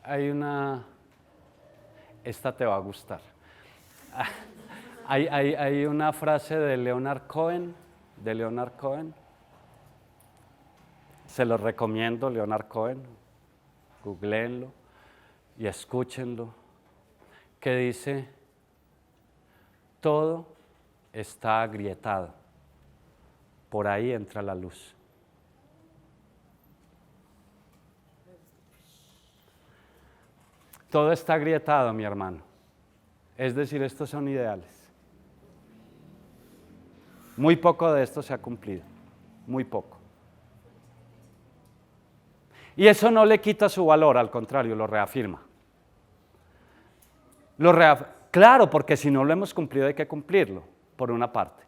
Hay una, esta te va a gustar. Hay una frase de Leonard Cohen, se lo recomiendo, Leonard Cohen, googleenlo y escúchenlo, que dice, todo está agrietado, por ahí entra la luz. Todo está agrietado, mi hermano. Es decir, estos son ideales. Muy poco de esto se ha cumplido, muy poco. Y eso no le quita su valor, al contrario, lo reafirma. Claro, porque si no lo hemos cumplido hay que cumplirlo, por una parte.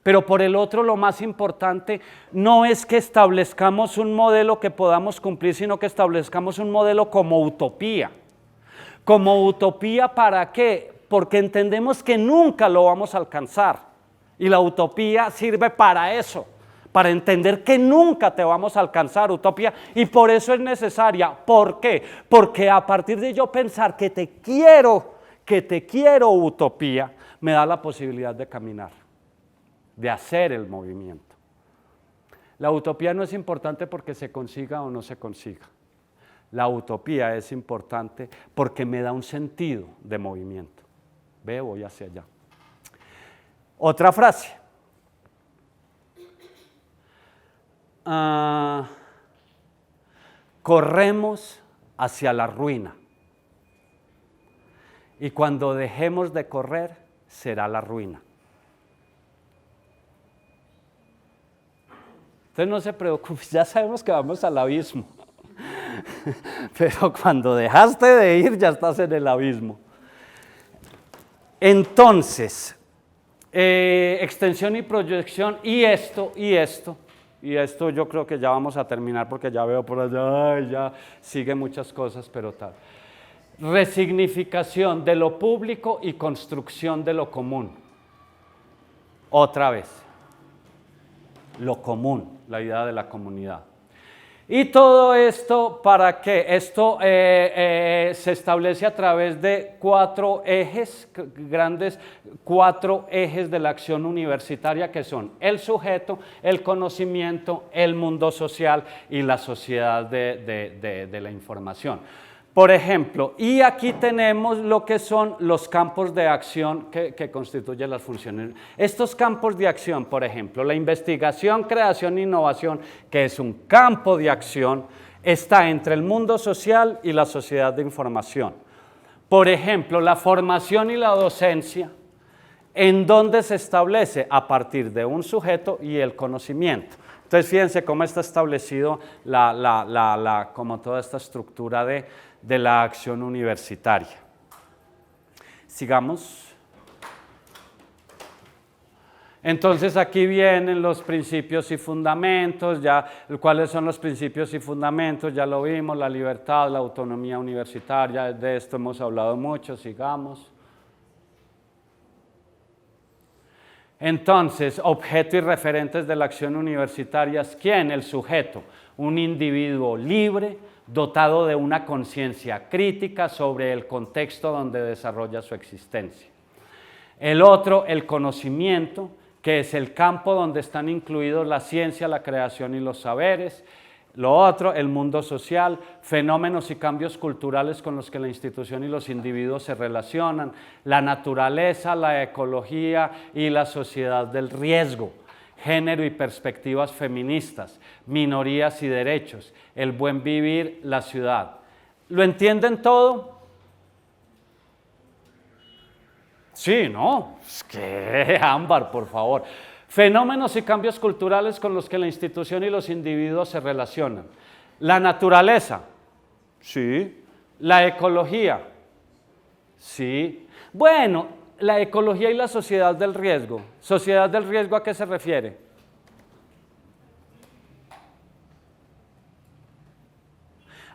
Pero por el otro, lo más importante no es que establezcamos un modelo que podamos cumplir, sino que establezcamos un modelo como utopía. ¿Como utopía para qué? Porque entendemos que nunca lo vamos a alcanzar. Y la utopía sirve para eso, para entender que nunca te vamos a alcanzar, utopía, y por eso es necesaria. ¿Por qué? Porque a partir de yo pensar que te quiero utopía, me da la posibilidad de caminar, de hacer el movimiento. La utopía no es importante porque se consiga o no se consiga. La utopía es importante porque me da un sentido de movimiento. Voy hacia allá. Otra frase. Corremos hacia la ruina. Y cuando dejemos de correr, será la ruina. Entonces no se preocupe, ya sabemos que vamos al abismo. Pero cuando dejaste de ir, ya estás en el abismo. Entonces, extensión y proyección, y esto yo creo que ya vamos a terminar porque ya veo por allá, ya sigue muchas cosas, pero tal. Resignificación de lo público y construcción de lo común. Otra vez, lo común, la idea de la comunidad. Y todo esto, ¿para qué? Esto se establece a través de 4 ejes, grandes 4 ejes de la acción universitaria, que son el sujeto, el conocimiento, el mundo social y la sociedad de la información. Por ejemplo, y aquí tenemos lo que son los campos de acción que constituyen las funciones. Estos campos de acción, por ejemplo, la investigación, creación e innovación, que es un campo de acción, está entre el mundo social y la sociedad de información. Por ejemplo, la formación y la docencia, ¿en dónde se establece? A partir de un sujeto y el conocimiento. Entonces, fíjense cómo está establecido como toda esta estructura de la acción universitaria. Sigamos. Entonces aquí vienen los principios y fundamentos, ya cuáles son los principios y fundamentos, ya lo vimos, la libertad, la autonomía universitaria, de esto hemos hablado mucho, sigamos. Entonces, objeto y referentes de la acción universitaria, ¿quién? El sujeto. un individuo libre, dotado de una conciencia crítica sobre el contexto donde desarrolla su existencia. El otro, el conocimiento, que es el campo donde están incluidos la ciencia, la creación y los saberes. Lo otro, el mundo social, fenómenos y cambios culturales con los que la institución y los individuos se relacionan, la naturaleza, la ecología y la sociedad del riesgo, género y perspectivas feministas, minorías y derechos, el buen vivir, la ciudad. ¿Lo entienden todo? Sí, ¿no? Es que, Ámbar, por favor. Fenómenos y cambios culturales con los que la institución y los individuos se relacionan. La naturaleza, sí. La ecología, sí. Bueno, la ecología y la sociedad del riesgo. ¿Sociedad del riesgo a qué se refiere?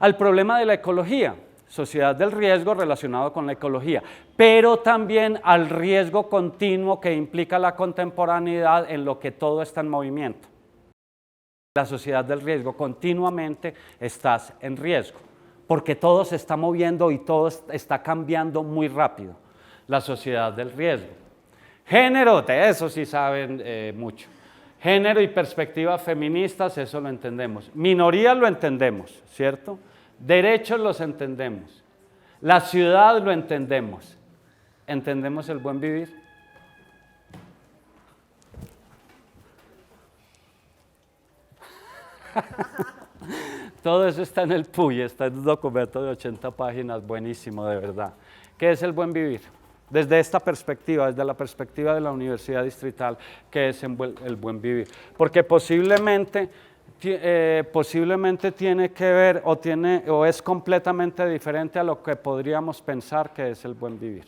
Al problema de la ecología. Sociedad del riesgo relacionado con la ecología, pero también al riesgo continuo que implica la contemporaneidad en lo que todo está en movimiento. La sociedad del riesgo, continuamente estás en riesgo, porque todo se está moviendo y todo está cambiando muy rápido. La sociedad del riesgo. Género, de eso sí saben mucho. Género y perspectivas feministas, eso lo entendemos. Minorías lo entendemos, ¿cierto? Derechos los entendemos, la ciudad lo entendemos. ¿Entendemos el buen vivir? Todo eso está en el PUY, está en un documento de 80 páginas, buenísimo, de verdad. ¿Qué es el buen vivir? Desde esta perspectiva, desde la perspectiva de la Universidad Distrital, ¿qué es el buen vivir? Porque posiblemente tiene que ver o es completamente diferente a lo que podríamos pensar que es el buen vivir.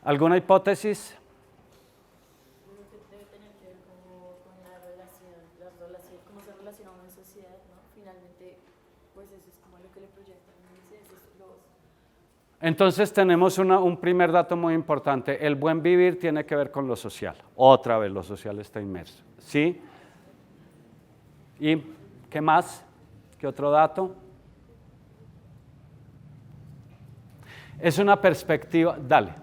¿Alguna hipótesis? Debe tener que ver con la relación, cómo se relaciona uno en sociedad, ¿no? Finalmente, pues eso es como lo que le proyectan los... Entonces tenemos un primer dato muy importante. El buen vivir tiene que ver con lo social. Otra vez lo social está inmerso, ¿sí? ¿Y qué más? ¿Qué otro dato? Es una perspectiva, dale.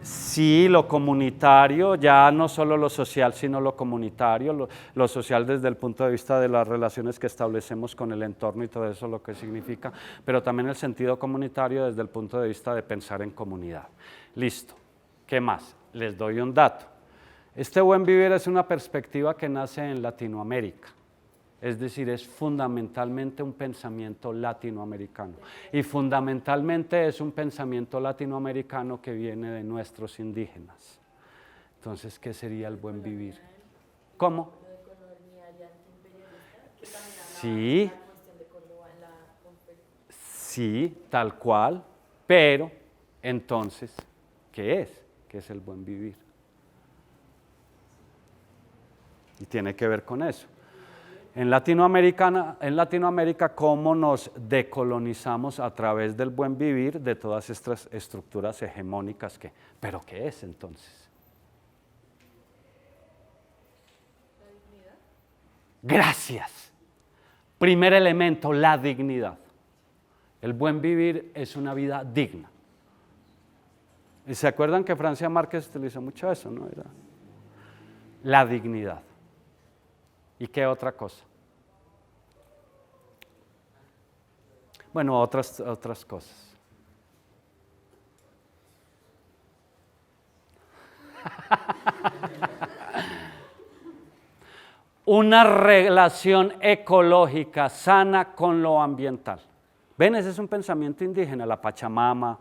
Sí, lo comunitario, ya no solo lo social, sino lo comunitario, lo social desde el punto de vista de las relaciones que establecemos con el entorno y todo eso lo que significa, pero también el sentido comunitario desde el punto de vista de pensar en comunidad. Listo. ¿Qué más? Les doy un dato. Este buen vivir es una perspectiva que nace en Latinoamérica, es decir, es fundamentalmente un pensamiento latinoamericano y fundamentalmente es un pensamiento latinoamericano que viene de nuestros indígenas. Entonces, ¿qué sería el buen vivir? ¿Cómo? Sí, sí, tal cual, pero entonces, ¿qué es? ¿Qué es el buen vivir? Y tiene que ver con eso. En Latinoamérica, ¿cómo nos decolonizamos a través del buen vivir de todas estas estructuras hegemónicas? ¿Pero qué es entonces? ¿La dignidad? Gracias. Primer elemento, la dignidad. El buen vivir es una vida digna. ¿Y se acuerdan que Francia Márquez utilizó mucho eso, no? Era la dignidad. ¿Y qué otra cosa? Bueno, otras cosas. Una relación ecológica sana con lo ambiental. ¿Ven? Ese es un pensamiento indígena, la Pachamama.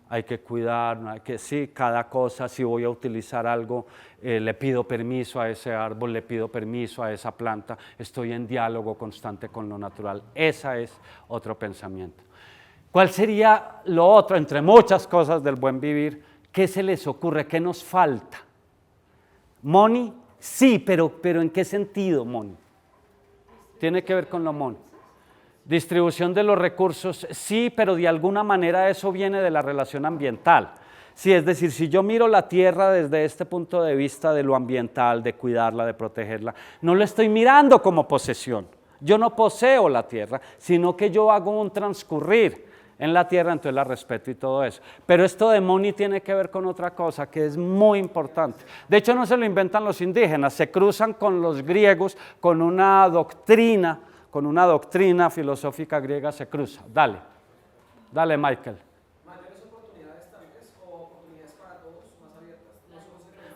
Hay que cuidar, sí, cada cosa, si voy a utilizar algo, le pido permiso a ese árbol, le pido permiso a esa planta, estoy en diálogo constante con lo natural. Ese es otro pensamiento. ¿Cuál sería lo otro, entre muchas cosas del buen vivir? ¿Qué se les ocurre? ¿Qué nos falta? ¿Money? Sí, pero ¿en qué sentido, money? Tiene que ver con lo money. Distribución de los recursos, sí, pero de alguna manera eso viene de la relación ambiental. Sí, es decir, si yo miro la tierra desde este punto de vista de lo ambiental, de cuidarla, de protegerla, no la estoy mirando como posesión. Yo no poseo la tierra, sino que yo hago un transcurrir en la tierra, entonces la respeto y todo eso. Pero esto de Moni tiene que ver con otra cosa que es muy importante. De hecho, no se lo inventan los indígenas, se cruzan con los griegos con una doctrina filosófica griega, se cruza. Dale, Michael.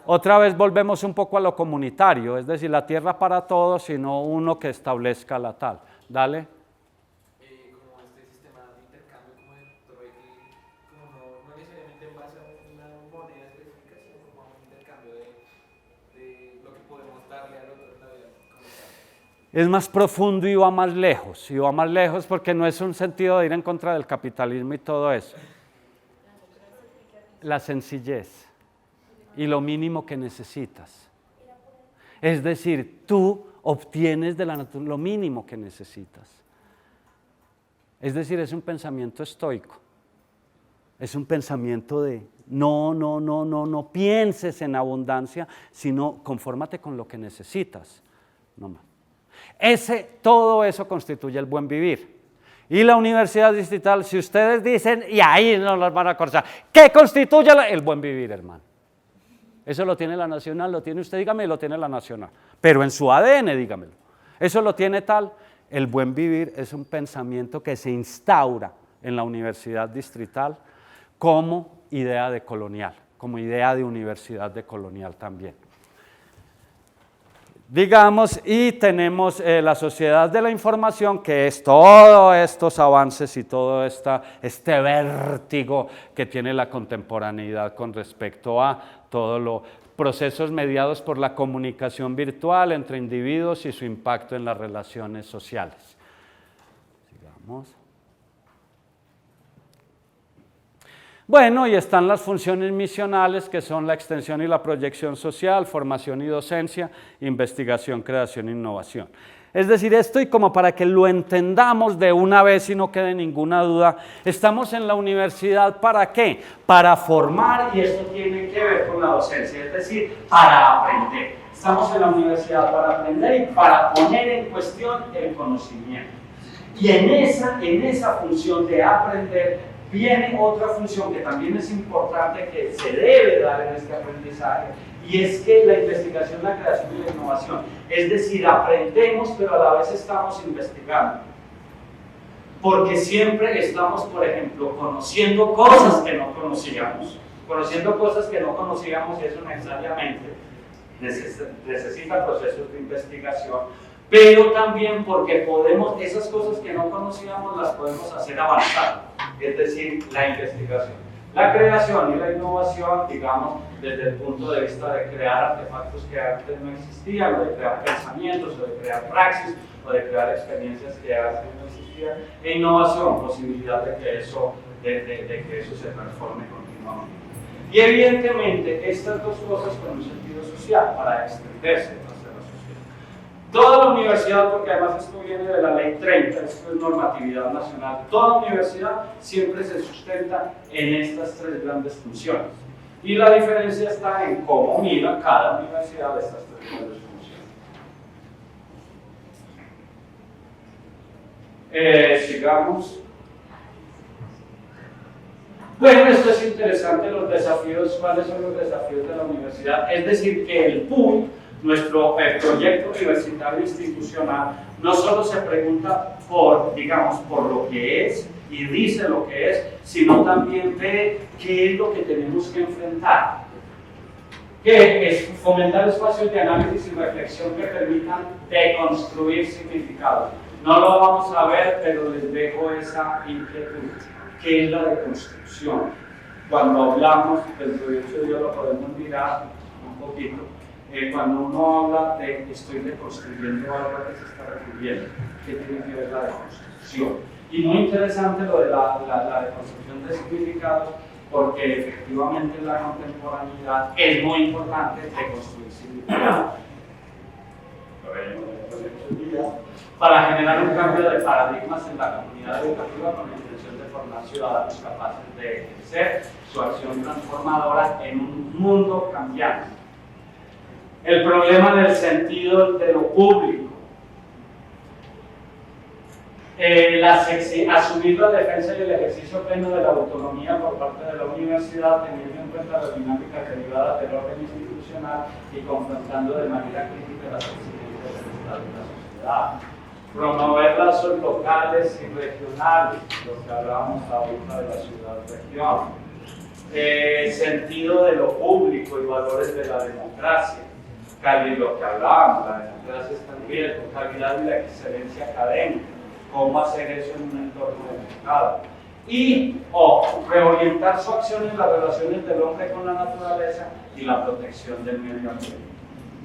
Otra vez volvemos un poco a lo comunitario, es decir, la tierra para todos, sino uno que establezca la tal. Dale. Como este sistema de intercambio, como de trueque, como no necesariamente en base a una moneda específica, sino como a un intercambio de lo que podemos darle al otro en la vida comunitaria. Es más profundo y va más lejos porque no es un sentido de ir en contra del capitalismo y todo eso. La sencillez y lo mínimo que necesitas. Es decir, tú obtienes de la naturaleza lo mínimo que necesitas. Es decir, es un pensamiento estoico. Es un pensamiento de no pienses en abundancia, sino confórmate con lo que necesitas. No más. Todo eso constituye el buen vivir. Y la Universidad Distrital, si ustedes dicen, y ahí no los van a acordar, ¿qué constituye el buen vivir, hermano? Eso lo tiene la Nacional, lo tiene usted, dígame, lo tiene la Nacional. Pero en su ADN, dígamelo. Eso lo tiene tal. El buen vivir es un pensamiento que se instaura en la Universidad Distrital como idea de colonial, como idea de universidad de colonial también. Digamos, y tenemos la sociedad de la información, que es todos estos avances y todo este vértigo que tiene la contemporaneidad con respecto a todos los procesos mediados por la comunicación virtual entre individuos y su impacto en las relaciones sociales. Sigamos. Bueno, y están las funciones misionales, que son la extensión y la proyección social, formación y docencia, investigación, creación e innovación. Es decir, esto, y como para que lo entendamos de una vez y no quede ninguna duda, estamos en la universidad ¿para qué? Para formar, y esto tiene que ver con la docencia, es decir, para aprender. Estamos en la universidad para aprender y para poner en cuestión el conocimiento. Y en esa función de aprender, viene otra función que también es importante, que se debe dar en este aprendizaje, y es que la investigación, la creación y la innovación, es decir, aprendemos pero a la vez estamos investigando, porque siempre estamos, por ejemplo, conociendo cosas que no conocíamos, y eso necesariamente necesita procesos de investigación, pero también porque esas cosas que no conocíamos las podemos hacer avanzar, es decir, la investigación. La creación y la innovación, digamos, desde el punto de vista de crear artefactos que antes no existían, o de crear pensamientos, o de crear praxis, o de crear experiencias que antes no existían, e innovación, posibilidad de que eso se transforme continuamente. Y evidentemente, estas dos cosas con un sentido social, para extenderse hacia la sociedad. Toda la universidad, porque además esto viene de la ley 30, esto es normatividad nacional, toda universidad siempre se sustenta en estas tres grandes funciones. Y la diferencia está en cómo mira cada universidad de estas tres grandes funciones. Sigamos. Bueno, esto es interesante, los desafíos, ¿cuáles son los desafíos de la universidad? Es decir, que el PUI, nuestro proyecto universitario institucional, no solo se pregunta por lo que es y dice lo que es, sino también ve qué es lo que tenemos que enfrentar. Que es fomentar espacios de análisis y reflexión que permitan deconstruir significados. No lo vamos a ver, pero les dejo esa inquietud. ¿Qué es la deconstrucción? Cuando hablamos del proyecto de Dios, lo podemos mirar un poquito. Cuando uno habla de estoy deconstruyendo algo, ¿a qué se está refiriendo? ¿Qué tiene que ver la deconstrucción? Y muy interesante lo de la deconstrucción de significados, porque efectivamente en la contemporaneidad es muy importante deconstruir significados. Lo veremos en el proyecto de Dios, para generar un cambio de paradigmas en la comunidad educativa con la intención de formar formar ciudadanos capaces de ejercer su acción transformadora en un mundo cambiante. El problema del sentido de lo público. Asumir la defensa y el ejercicio pleno de la autonomía por parte de la universidad, teniendo en cuenta las dinámicas derivadas del orden institucional y confrontando de manera crítica las exigencias del Estado y la sociedad. Promover lazos locales y regionales, lo que hablábamos ahorita de la ciudad-región. Sentido de lo público y valores de la democracia. Lo que hablábamos, la democracia está en riesgo, calidad y la excelencia académica. Cómo hacer eso en un entorno de mercado. Y reorientar su acción en las relaciones del hombre con la naturaleza y la protección del medio ambiente.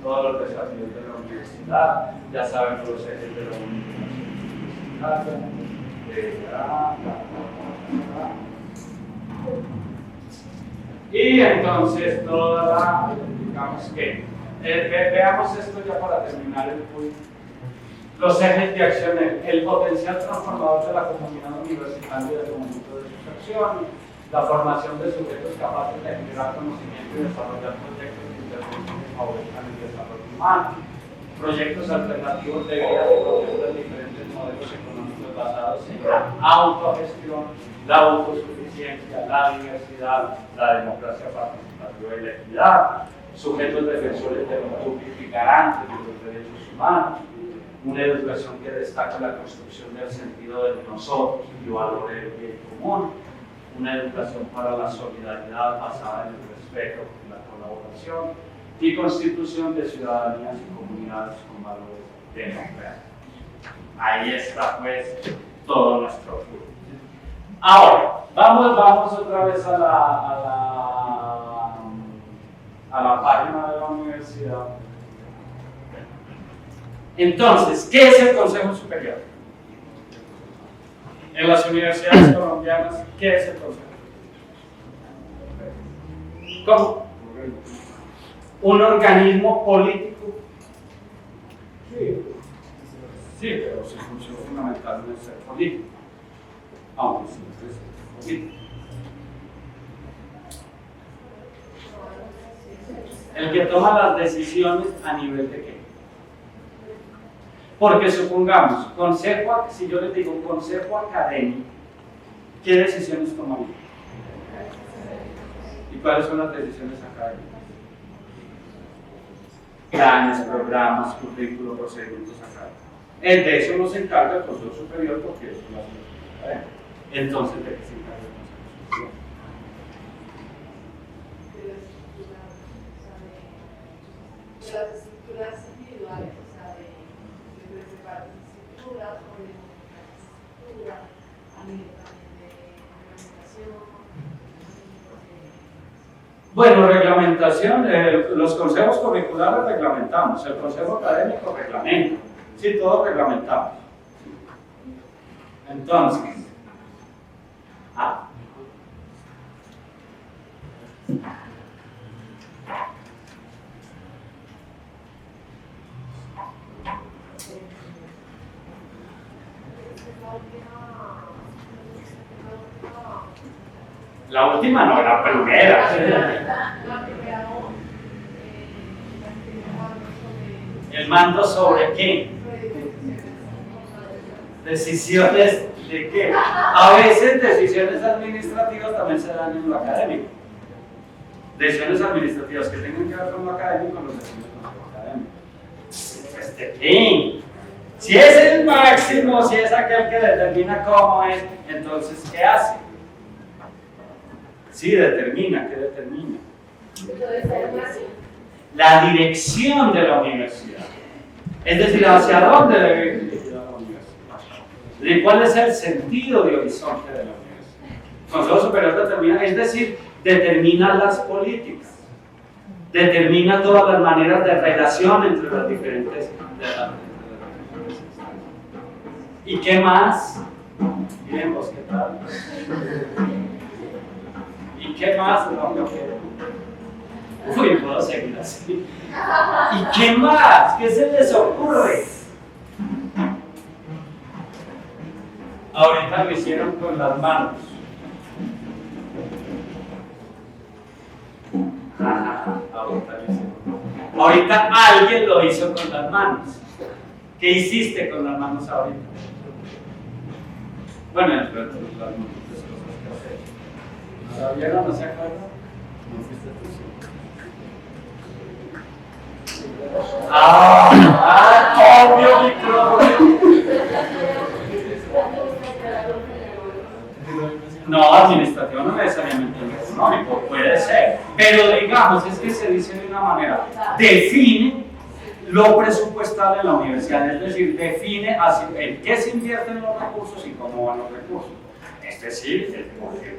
Todos los desafíos de la universidad, ya saben los ejes de la universidad. Y entonces digamos que, veamos esto ya para terminar el punto. Los ejes de acción, el potencial transformador de la comunidad universitaria y del conjunto de sus acciones, la formación de sujetos capaces de generar conocimiento y desarrollar proyectos de intervención que favorezcan el desarrollo humano, proyectos alternativos de vida que contemplan diferentes modelos económicos basados en la autogestión, la autosuficiencia, la diversidad, la democracia participativa y la equidad, sujetos defensores de lo público y garantes de los derechos humanos, una educación que destaca la construcción del sentido de nosotros y valores del bien común, una educación para la solidaridad basada en el respeto y la colaboración y constitución de ciudadanías y comunidades con valores democráticos. Ahí está pues todo nuestro futuro. Ahora, vamos otra vez a la página de la universidad. Entonces, ¿qué es el Consejo Superior? En las universidades colombianas, ¿qué es el Consejo Superior? ¿Cómo? ¿Un organismo político? Sí, pero su función fundamental no es ser político, aunque sí es político. El que toma las decisiones a nivel de qué. Porque supongamos, si yo les digo consejo académico, ¿qué decisiones tomaría? ¿Y cuáles son las decisiones académicas? Planes, programas, currículos, procedimientos académicos. De eso no se encarga el Consejo Superior porque eso lo hace el académico. Entonces, ¿de qué se encarga el Consejo Superior? De las estructuras individuales, o sea, de preservar las estructuras, o de modificar las estructuras, a nivel también de reglamentación. Bueno, reglamentación, los consejos curriculares reglamentamos, el consejo académico reglamenta, sí, todos reglamentamos. Entonces, la última no, la primera. ¿El mando sobre qué? Decisiones de qué. A veces decisiones administrativas también se dan en lo académico. Decisiones administrativas que tengan que ver con lo académico, los decimos con lo académico. Pues de qué. Si es el máximo, si es aquel que determina cómo es, entonces ¿qué hace? Sí, determina, ¿qué determina? La dirección de la universidad. Es decir, hacia dónde debe dirigir la universidad. ¿De cuál es el sentido de horizonte de la universidad? El Consejo Superior determina, es decir, determina las políticas, determina todas las maneras de relación entre las diferentes. ¿Y qué más? Miren vos, ¿qué tal? ¿Y qué más? Uy, puedo seguir así. ¿Y qué más? ¿Qué se les ocurre? Ahorita lo hicieron con las manos. Ahorita alguien lo hizo con las manos. ¿Qué hiciste con las manos ahorita? Bueno, entre las múltiples cosas que has hecho. ¿Todavía no se acuerdan? ¿No fuiste tú? Obvio micrófono. No, administrativo no necesariamente económico, puede ser. Pero digamos, es que se dice de una manera, define lo presupuestal en la universidad, es decir, define en qué se invierten los recursos y cómo van los recursos. Es decir, el poder.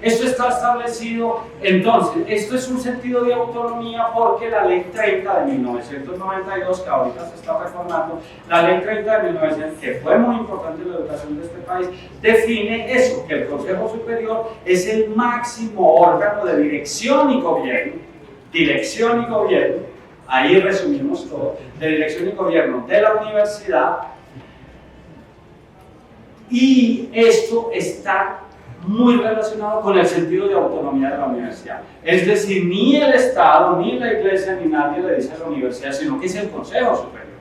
Esto está establecido, entonces, esto es un sentido de autonomía porque la Ley 30 de 1992, que ahorita se está reformando, la Ley 30 de 1992, que fue muy importante en la educación de este país, define eso, que el Consejo Superior es el máximo órgano de dirección y gobierno, ahí resumimos todo, de dirección y gobierno de la universidad. Y esto está muy relacionado con el sentido de autonomía de la universidad. Es decir, ni el Estado, ni la Iglesia, ni nadie le dice a la universidad, sino que es el Consejo Superior.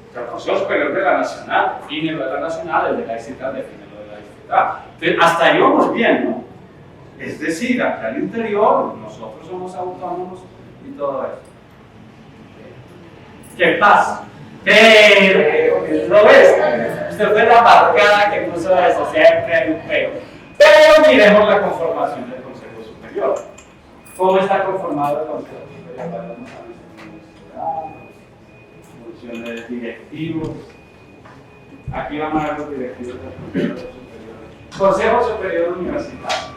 O sea, el Consejo Superior de la Nacional define lo de la Nacional, el de la distrital define lo de la distrital. Entonces, hasta ahí vamos bien, ¿no? Es decir, acá al interior, nosotros somos autónomos y todo eso. ¿Qué pasa? Pero, ¿lo ves? Usted fue la marcada que puso eso, siempre hay un pero miremos la conformación del Consejo Superior. ¿Cómo está conformado el Consejo Superior? Funciones directivos. Aquí van a ver los directivos del Consejo Superior. Consejo Superior Universitario.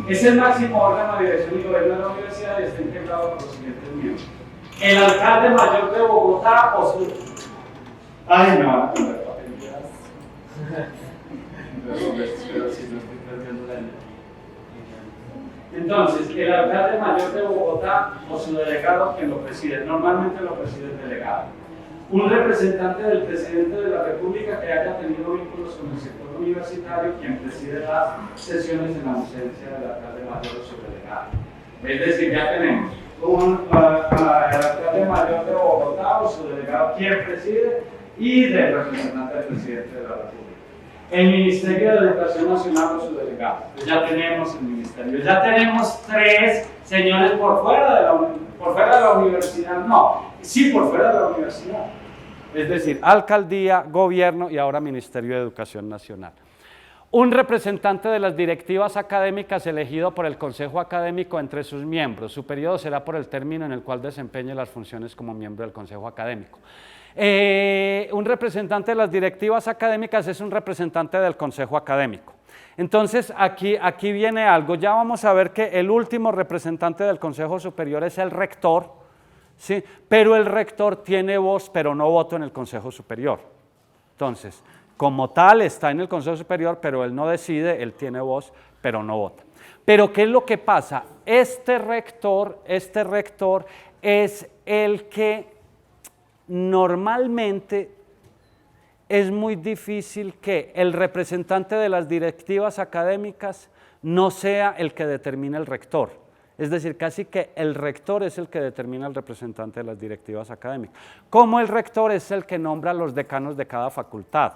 Es el máximo órgano de dirección y gobierno de la universidad y está integrado por los siguientes miembros. El alcalde mayor de Bogotá o su... Ay, me van a poner papeleras. Entonces, el alcalde mayor de Bogotá o su delegado, quien lo preside, normalmente lo preside el delegado. Un representante del presidente de la República que haya tenido vínculos con el sector universitario, quien preside las sesiones en ausencia del alcalde mayor o su delegado. Es decir, ya tenemos el alcalde mayor de Bogotá o su delegado, quien preside, y del representante del presidente de la República. El Ministerio de Educación Nacional o su delegado. Pues ya tenemos el ministerio. Ya tenemos 3 señores por fuera de la universidad. No, sí por fuera de la universidad. Es decir, alcaldía, gobierno y ahora Ministerio de Educación Nacional. Un representante de las directivas académicas elegido por el Consejo Académico entre sus miembros. Su periodo será por el término en el cual desempeñe las funciones como miembro del Consejo Académico. Un representante de las directivas académicas es un representante del Consejo Académico. Entonces, aquí viene algo. Ya vamos a ver que el último representante del Consejo Superior es el rector, ¿sí? Pero el rector tiene voz, pero no voto en el Consejo Superior. Entonces, como tal, está en el Consejo Superior, pero él no decide, él tiene voz, pero no vota. Pero, ¿qué es lo que pasa? Este rector es el que normalmente es muy difícil que el representante de las directivas académicas no sea el que determine el rector. Es decir, casi que el rector es el que determina el representante de las directivas académicas. Como el rector es el que nombra los decanos de cada facultad.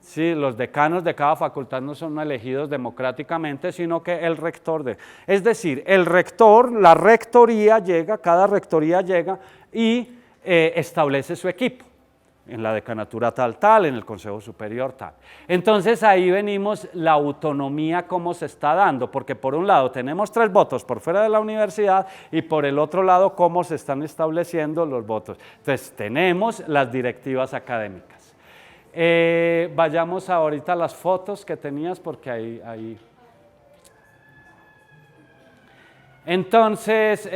Sí, los decanos de cada facultad no son elegidos democráticamente, sino que el rector de... Es decir, el rector, la rectoría llega, cada rectoría llega y establece su equipo, en la decanatura tal, en el Consejo Superior tal. Entonces ahí venimos la autonomía cómo se está dando, porque por un lado tenemos 3 votos por fuera de la universidad y por el otro lado cómo se están estableciendo los votos. Entonces tenemos las directivas académicas. Vayamos ahorita a las fotos que tenías porque ahí. Entonces,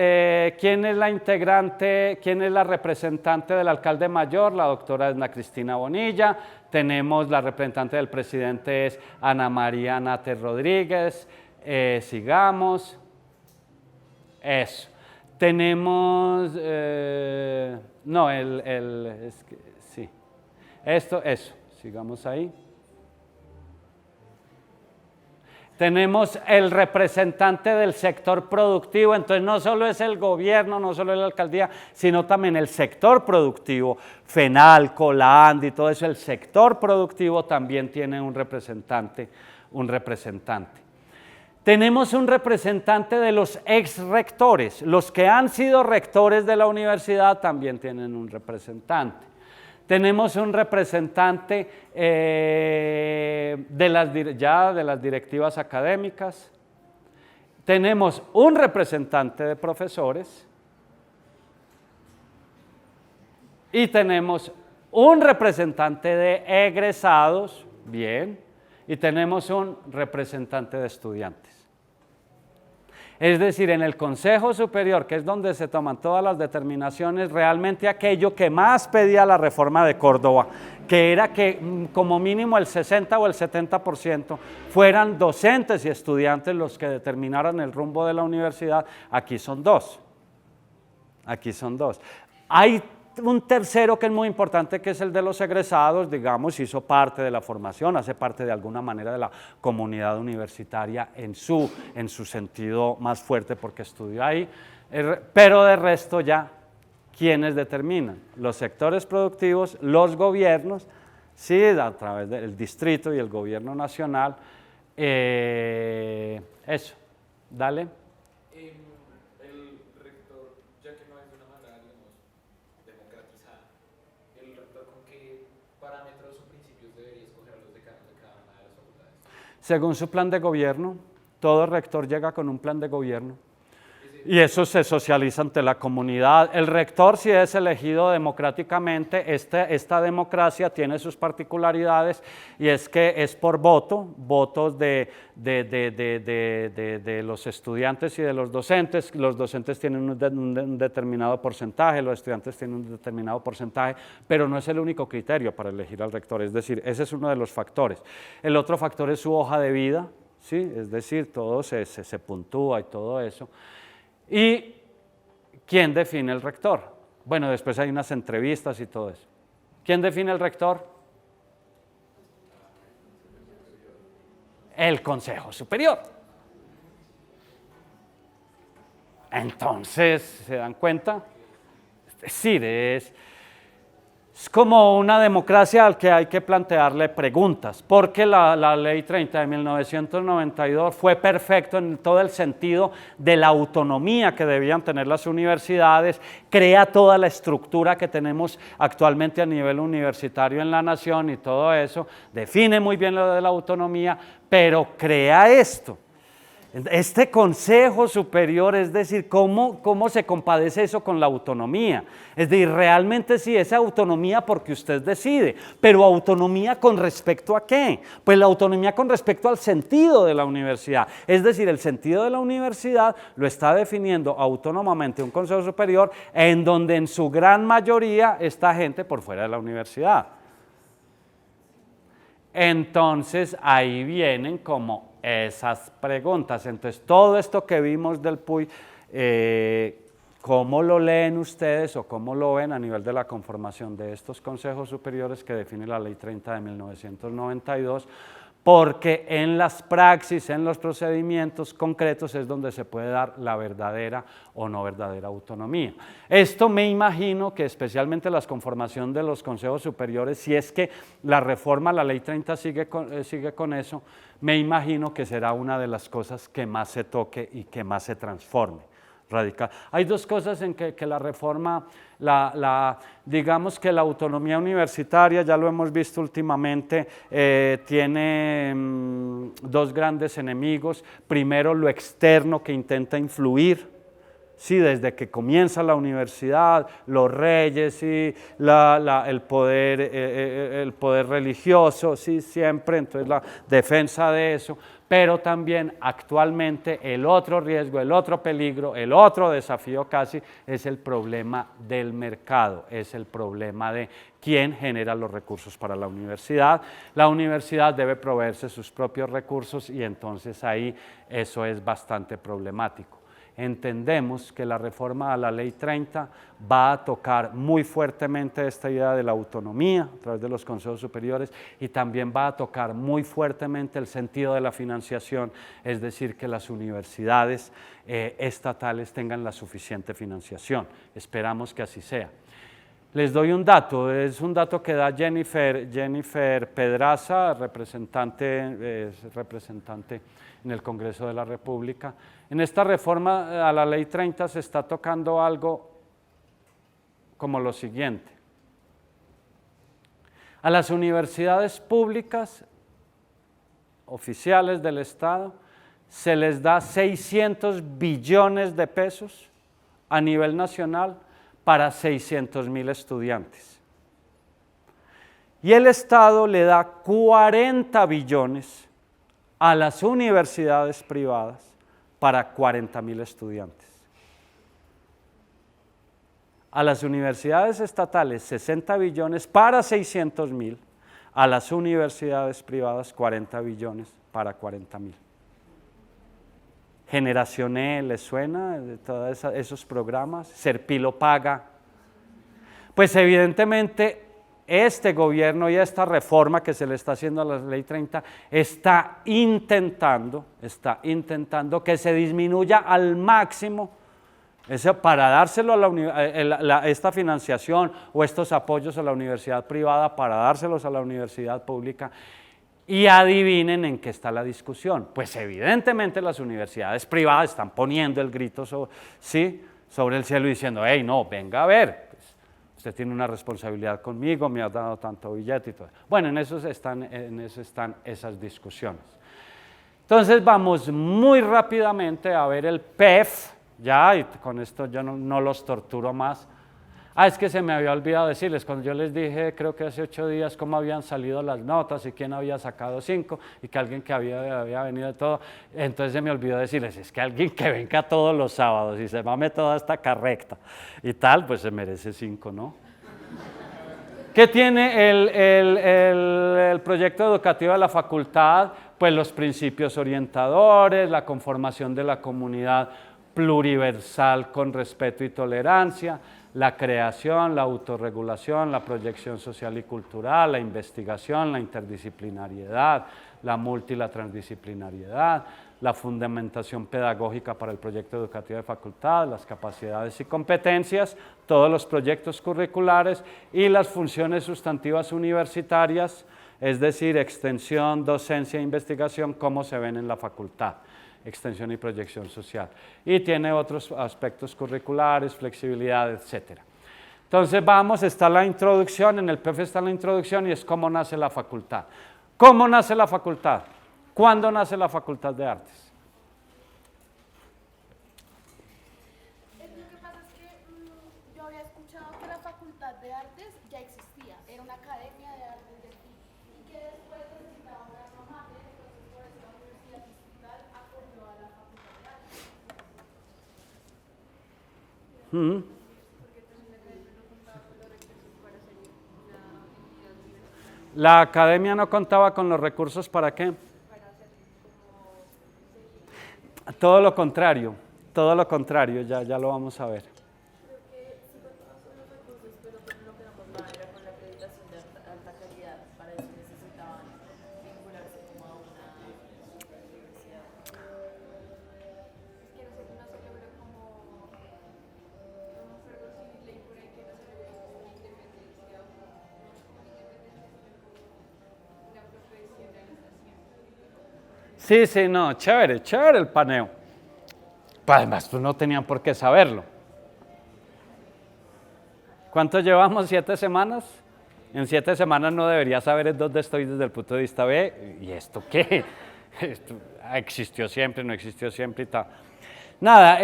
¿quién es la integrante, quién es la representante del alcalde mayor? La doctora Edna Cristina Bonilla. Tenemos la representante del presidente es Ana María Nate Rodríguez. Sigamos. Eso. Tenemos, no, es que, sí. Eso, sigamos ahí. Tenemos el representante del sector productivo, entonces no solo es el gobierno, no solo es la alcaldía, sino también el sector productivo, FENALCO, la ANDI, todo eso, el sector productivo también tiene un representante. Tenemos un representante de los ex rectores, los que han sido rectores de la universidad también tienen un representante. Tenemos un representante de las directivas académicas, tenemos un representante de profesores y tenemos un representante de egresados, bien, y tenemos un representante de estudiantes. Es decir, en el Consejo Superior, que es donde se toman todas las determinaciones, realmente aquello que más pedía la reforma de Córdoba, que era que como mínimo el 60 o el 70% fueran docentes y estudiantes los que determinaran el rumbo de la universidad, aquí son dos. Hay un tercero que es muy importante, que es el de los egresados, digamos, hizo parte de la formación, hace parte de alguna manera de la comunidad universitaria en su sentido más fuerte porque estudió ahí, pero de resto ya, ¿quiénes determinan? Los sectores productivos, los gobiernos, sí, a través del distrito y el gobierno nacional, eso, dale. Según su plan de gobierno, todo rector llega con un plan de gobierno y eso se socializa ante la comunidad. El rector, si es elegido democráticamente, esta democracia tiene sus particularidades y es que es por votos de los estudiantes y de los docentes. Los docentes tienen un determinado porcentaje, los estudiantes tienen un determinado porcentaje, pero no es el único criterio para elegir al rector, es decir, ese es uno de los factores. El otro factor es su hoja de vida, ¿sí? Es decir, todo se puntúa y todo eso. ¿Y quién define el rector? Bueno, después hay unas entrevistas y todo eso. ¿Quién define el rector? El Consejo Superior. Entonces, ¿se dan cuenta? Es decir, es como una democracia al que hay que plantearle preguntas, porque la Ley 30 de 1992 fue perfecto en todo el sentido de la autonomía que debían tener las universidades, crea toda la estructura que tenemos actualmente a nivel universitario en la nación y todo eso, define muy bien lo de la autonomía, pero crea esto. Este Consejo Superior, es decir, ¿cómo se compadece eso con la autonomía? Es decir, realmente sí, es autonomía porque usted decide, pero autonomía con respecto a qué? Pues la autonomía con respecto al sentido de la universidad, es decir, el sentido de la universidad lo está definiendo autónomamente un Consejo Superior en donde en su gran mayoría está gente por fuera de la universidad. Entonces ahí vienen como esas preguntas. Entonces todo esto que vimos del PUY, ¿cómo lo leen ustedes o cómo lo ven a nivel de la conformación de estos consejos superiores que define la Ley 30 de 1992? Porque en las praxis, en los procedimientos concretos es donde se puede dar la verdadera o no verdadera autonomía. Esto me imagino que especialmente la conformación de los consejos superiores, si es que la reforma, la Ley 30 sigue con eso, me imagino que será una de las cosas que más se toque y que más se transforme. Radical. Hay dos cosas en que la reforma, digamos que la autonomía universitaria, ya lo hemos visto últimamente, tiene dos grandes enemigos. Primero, lo externo que intenta influir, sí, desde que comienza la universidad, los reyes y el poder religioso, sí, siempre, entonces la defensa de eso. Pero también actualmente el otro riesgo, el otro peligro, el otro desafío casi es el problema del mercado, es el problema de quién genera los recursos para la universidad. La universidad debe proveerse sus propios recursos y entonces ahí eso es bastante problemático. entendemos que la reforma a la Ley 30 va a tocar muy fuertemente esta idea de la autonomía a través de los consejos superiores y también va a tocar muy fuertemente el sentido de la financiación, es decir, que las universidades estatales tengan la suficiente financiación. Esperamos que así sea. Les doy un dato, es un dato que da Jennifer Pedraza, representante en el Congreso de la República. En esta reforma a la Ley 30 se está tocando algo como lo siguiente. A las universidades públicas oficiales del Estado se les da 600 billones de pesos a nivel nacional para 600.000 estudiantes. Y el Estado le da 40 billones a las universidades privadas para 40.000 estudiantes. A las universidades estatales 60 billones para 600.000, a las universidades privadas 40 billones para 40.000. Generación E, ¿les suena de todos esos programas? Serpilo paga. Pues evidentemente este gobierno y esta reforma que se le está haciendo a la Ley 30 está intentando que se disminuya al máximo eso para dárselo a esta financiación o estos apoyos a la universidad privada para dárselos a la universidad pública. Y adivinen en qué está la discusión. Pues evidentemente las universidades privadas están poniendo el grito sobre el cielo diciendo, hey, no, venga a ver, pues, usted tiene una responsabilidad conmigo, me ha dado tanto billete y todo. Bueno, en eso están esas discusiones. Entonces vamos muy rápidamente a ver el PEF, ya, y con esto yo no los torturo más. Es que se me había olvidado decirles, cuando yo les dije, creo que hace 8 días, cómo habían salido las notas y quién había sacado 5 y que alguien que había venido de todo, entonces se me olvidó decirles, es que alguien que venga todos los sábados y se mame toda esta carrecta y tal, pues se merece 5, ¿no? ¿Qué tiene el proyecto educativo de la facultad? Pues los principios orientadores, la conformación de la comunidad pluriversal con respeto y tolerancia, la creación, la autorregulación, la proyección social y cultural, la investigación, la interdisciplinariedad, la multi y la transdisciplinariedad, la fundamentación pedagógica para el proyecto educativo de facultad, las capacidades y competencias, todos los proyectos curriculares y las funciones sustantivas universitarias, es decir, extensión, docencia e investigación, como se ven en la facultad. Extensión y proyección social. Y tiene otros aspectos curriculares, flexibilidad, etc. Entonces está la introducción, en el PEF está la introducción y es cómo nace la facultad. ¿Cómo nace la facultad? ¿Cuándo nace la Facultad de Artes? Lo que pasa es que yo había escuchado que la Facultad de Artes ya existía, era una academia de artes de aquí, y que después necesitaba una alma mater, entonces por eso la Universidad Distrital acogió a la Facultad de Artes. La academia no contaba con los recursos ¿para qué? Todo lo contrario, ya lo vamos a ver. Creo que sí contamos con los recursos, pero con lo que no contaban era con la acreditación de alta calidad. Para eso necesitaban vincularse como a una universidad. Es que no se logra como, no me acuerdo si leí por ahí que no se logra como independencia o no como independencia, sino como una profesionalización. Sí, no, chévere el paneo. Además, pues no tenían por qué saberlo. ¿Cuánto llevamos? 7 semanas. En 7 semanas no debería saber en dónde estoy desde el punto de vista B. ¿Y esto qué? Esto existió siempre, no existió siempre y tal. Nada,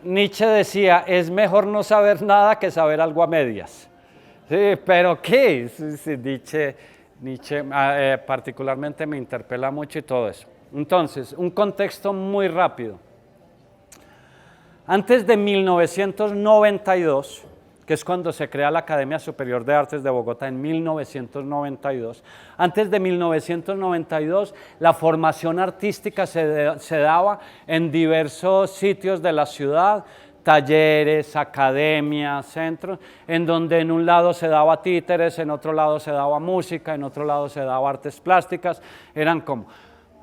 Nietzsche decía, es mejor no saber nada que saber algo a medias. Sí, pero ¿qué? Sí, Nietzsche particularmente me interpela mucho y todo eso. Entonces, un contexto muy rápido. Antes de 1992, que es cuando se crea la Academia Superior de Artes de Bogotá en 1992. Antes de 1992, la formación artística se daba en diversos sitios de la ciudad, talleres, academias, centros, en donde en un lado se daba títeres, en otro lado se daba música, en otro lado se daba artes plásticas, eran como...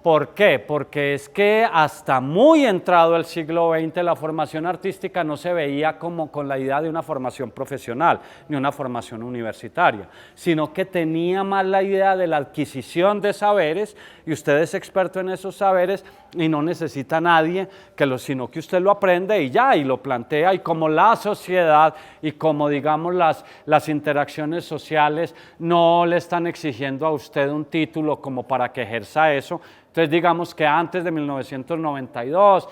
¿Por qué? Porque es que hasta muy entrado el siglo XX la formación artística no se veía como con la idea de una formación profesional, ni una formación universitaria, sino que tenía más la idea de la adquisición de saberes, y usted es experto en esos saberes y no necesita a nadie sino que usted lo aprende y ya, y lo plantea, y como la sociedad y como digamos las interacciones sociales no le están exigiendo a usted un título como para que ejerza eso. Entonces digamos que antes de 1992,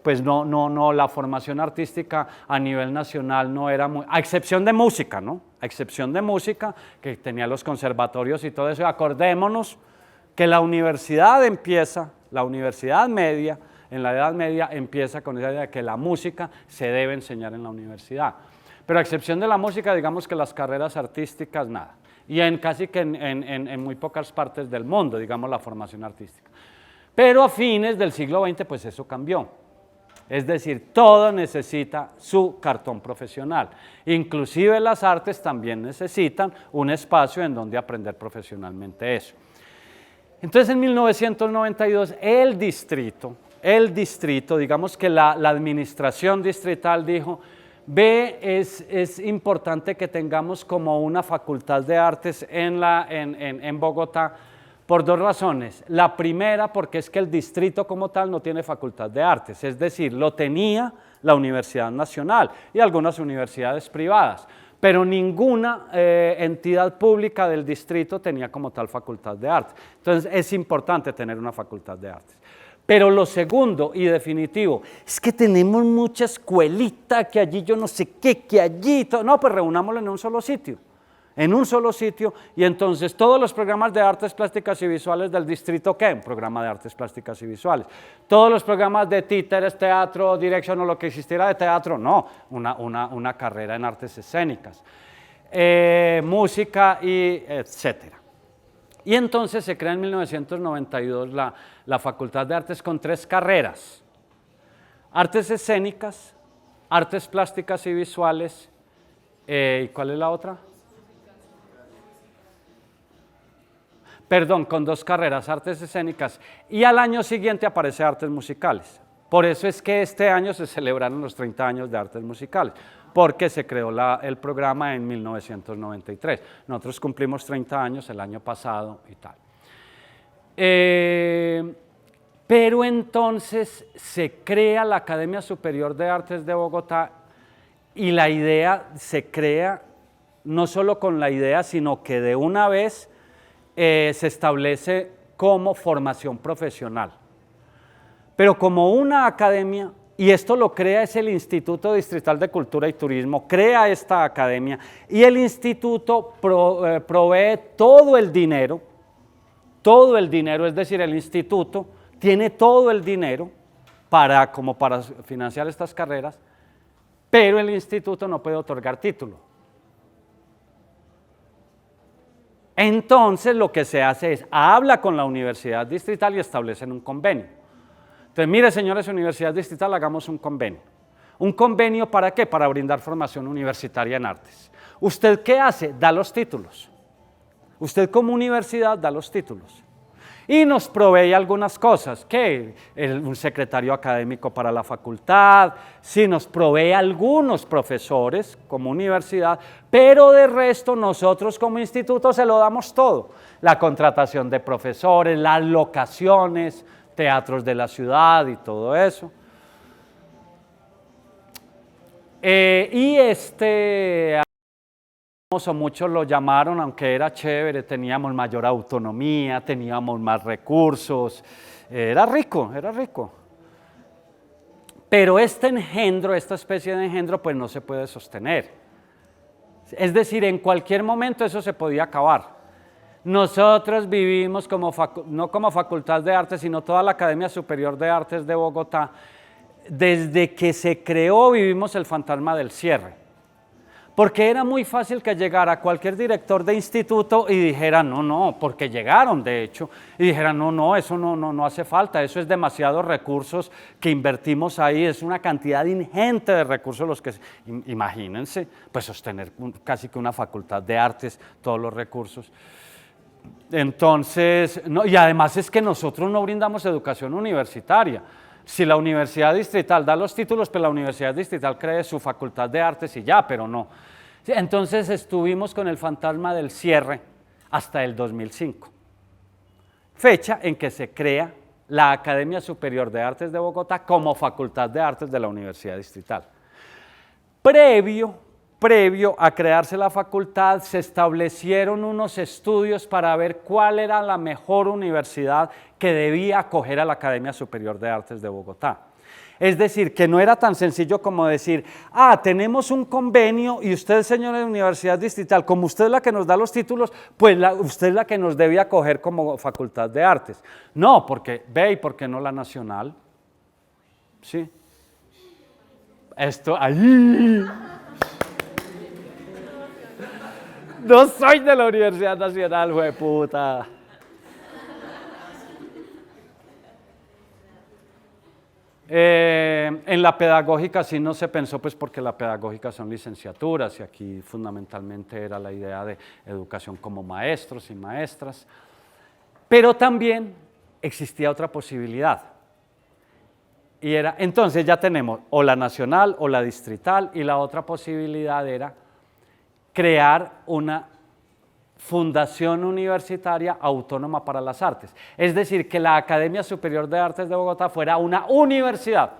pues no, la formación artística a nivel nacional no era muy, a excepción de música, ¿no? A excepción de música, que tenía los conservatorios y todo eso. Y acordémonos que la universidad media, en la Edad Media empieza con esa idea de que la música se debe enseñar en la universidad. Pero a excepción de la música, digamos que las carreras artísticas, nada. Y casi que en muy pocas partes del mundo, digamos, la formación artística. Pero a fines del siglo XX, pues eso cambió. Es decir, todo necesita su cartón profesional. Inclusive las artes también necesitan un espacio en donde aprender profesionalmente eso. Entonces, en 1992, el distrito, digamos que la administración distrital dijo: ve, es importante que tengamos como una facultad de artes en Bogotá por dos razones. La primera, porque es que el distrito como tal no tiene facultad de artes, es decir, lo tenía la Universidad Nacional y algunas universidades privadas, pero ninguna entidad pública del distrito tenía como tal facultad de artes. Entonces es importante tener una facultad de artes. Pero lo segundo y definitivo, es que tenemos mucha escuelita, que allí yo no sé qué, que allí, no, pues reunámoslo en un solo sitio, y entonces todos los programas de artes plásticas y visuales del distrito, ¿qué? Un programa de artes plásticas y visuales. Todos los programas de títeres, teatro, dirección o lo que existiera de teatro, no, una carrera en artes escénicas, música y etcétera. Y entonces se crea en 1992 la Facultad de Artes con 3 carreras: artes escénicas, artes plásticas y visuales, ¿y cuál es la otra? Perdón, con 2 carreras, artes escénicas, y al año siguiente aparece artes musicales. Por eso es que este año se celebraron los 30 años de artes musicales, porque se creó el programa en 1993. Nosotros cumplimos 30 años el año pasado y tal. Pero entonces se crea la Academia Superior de Artes de Bogotá, y la idea se crea no solo con la idea, sino que de una vez se establece como formación profesional. Pero como una academia, y esto lo crea es el Instituto Distrital de Cultura y Turismo, crea esta academia, y el instituto provee todo el dinero, es decir, el instituto tiene todo el dinero para financiar estas carreras, pero el instituto no puede otorgar título. Entonces lo que se hace es, habla con la Universidad Distrital y establecen un convenio. Entonces, mire, señores, Universidad Distrital, hagamos un convenio. ¿Un convenio para qué? Para brindar formación universitaria en artes. ¿Usted qué hace? Da los títulos. Usted como universidad da los títulos. Y nos provee algunas cosas, que un secretario académico para la facultad, sí nos provee algunos profesores como universidad, pero de resto nosotros como instituto se lo damos todo. La contratación de profesores, las locaciones, teatros de la ciudad y todo eso. Muchos lo llamaron, aunque era chévere, teníamos mayor autonomía, teníamos más recursos, era rico. Pero esta especie de engendro, pues no se puede sostener. Es decir, en cualquier momento eso se podía acabar. Nosotros vivimos no como Facultad de Artes, sino toda la Academia Superior de Artes de Bogotá, desde que se creó vivimos el fantasma del cierre. Porque era muy fácil que llegara cualquier director de instituto y dijera, no, porque llegaron de hecho, y dijera, no, eso no hace falta, eso es demasiados recursos que invertimos ahí, es una cantidad ingente de recursos los que, imagínense, pues sostener casi que una facultad de artes, todos los recursos. Entonces, y además es que nosotros no brindamos educación universitaria. Si la Universidad Distrital da los títulos, pues la Universidad Distrital cree su facultad de artes y ya, pero no. Entonces estuvimos con el fantasma del cierre hasta el 2005, fecha en que se crea la Academia Superior de Artes de Bogotá como Facultad de Artes de la Universidad Distrital. Previo a crearse la facultad, se establecieron unos estudios para ver cuál era la mejor universidad que debía acoger a la Academia Superior de Artes de Bogotá. Es decir, que no era tan sencillo como decir, tenemos un convenio y usted, señor de Universidad Distrital, como usted es la que nos da los títulos, pues usted es la que nos debe acoger como Facultad de Artes. No, porque, ¿y por qué no la Nacional? Sí. Esto, ahí... No soy de la Universidad Nacional, jueputa. En la pedagógica sí no se pensó, pues porque la pedagógica son licenciaturas y aquí fundamentalmente era la idea de educación como maestros y maestras. Pero también existía otra posibilidad. Y era, entonces ya tenemos o la nacional o la distrital y la otra posibilidad era crear una fundación universitaria autónoma para las artes. Es decir, que la Academia Superior de Artes de Bogotá fuera una universidad.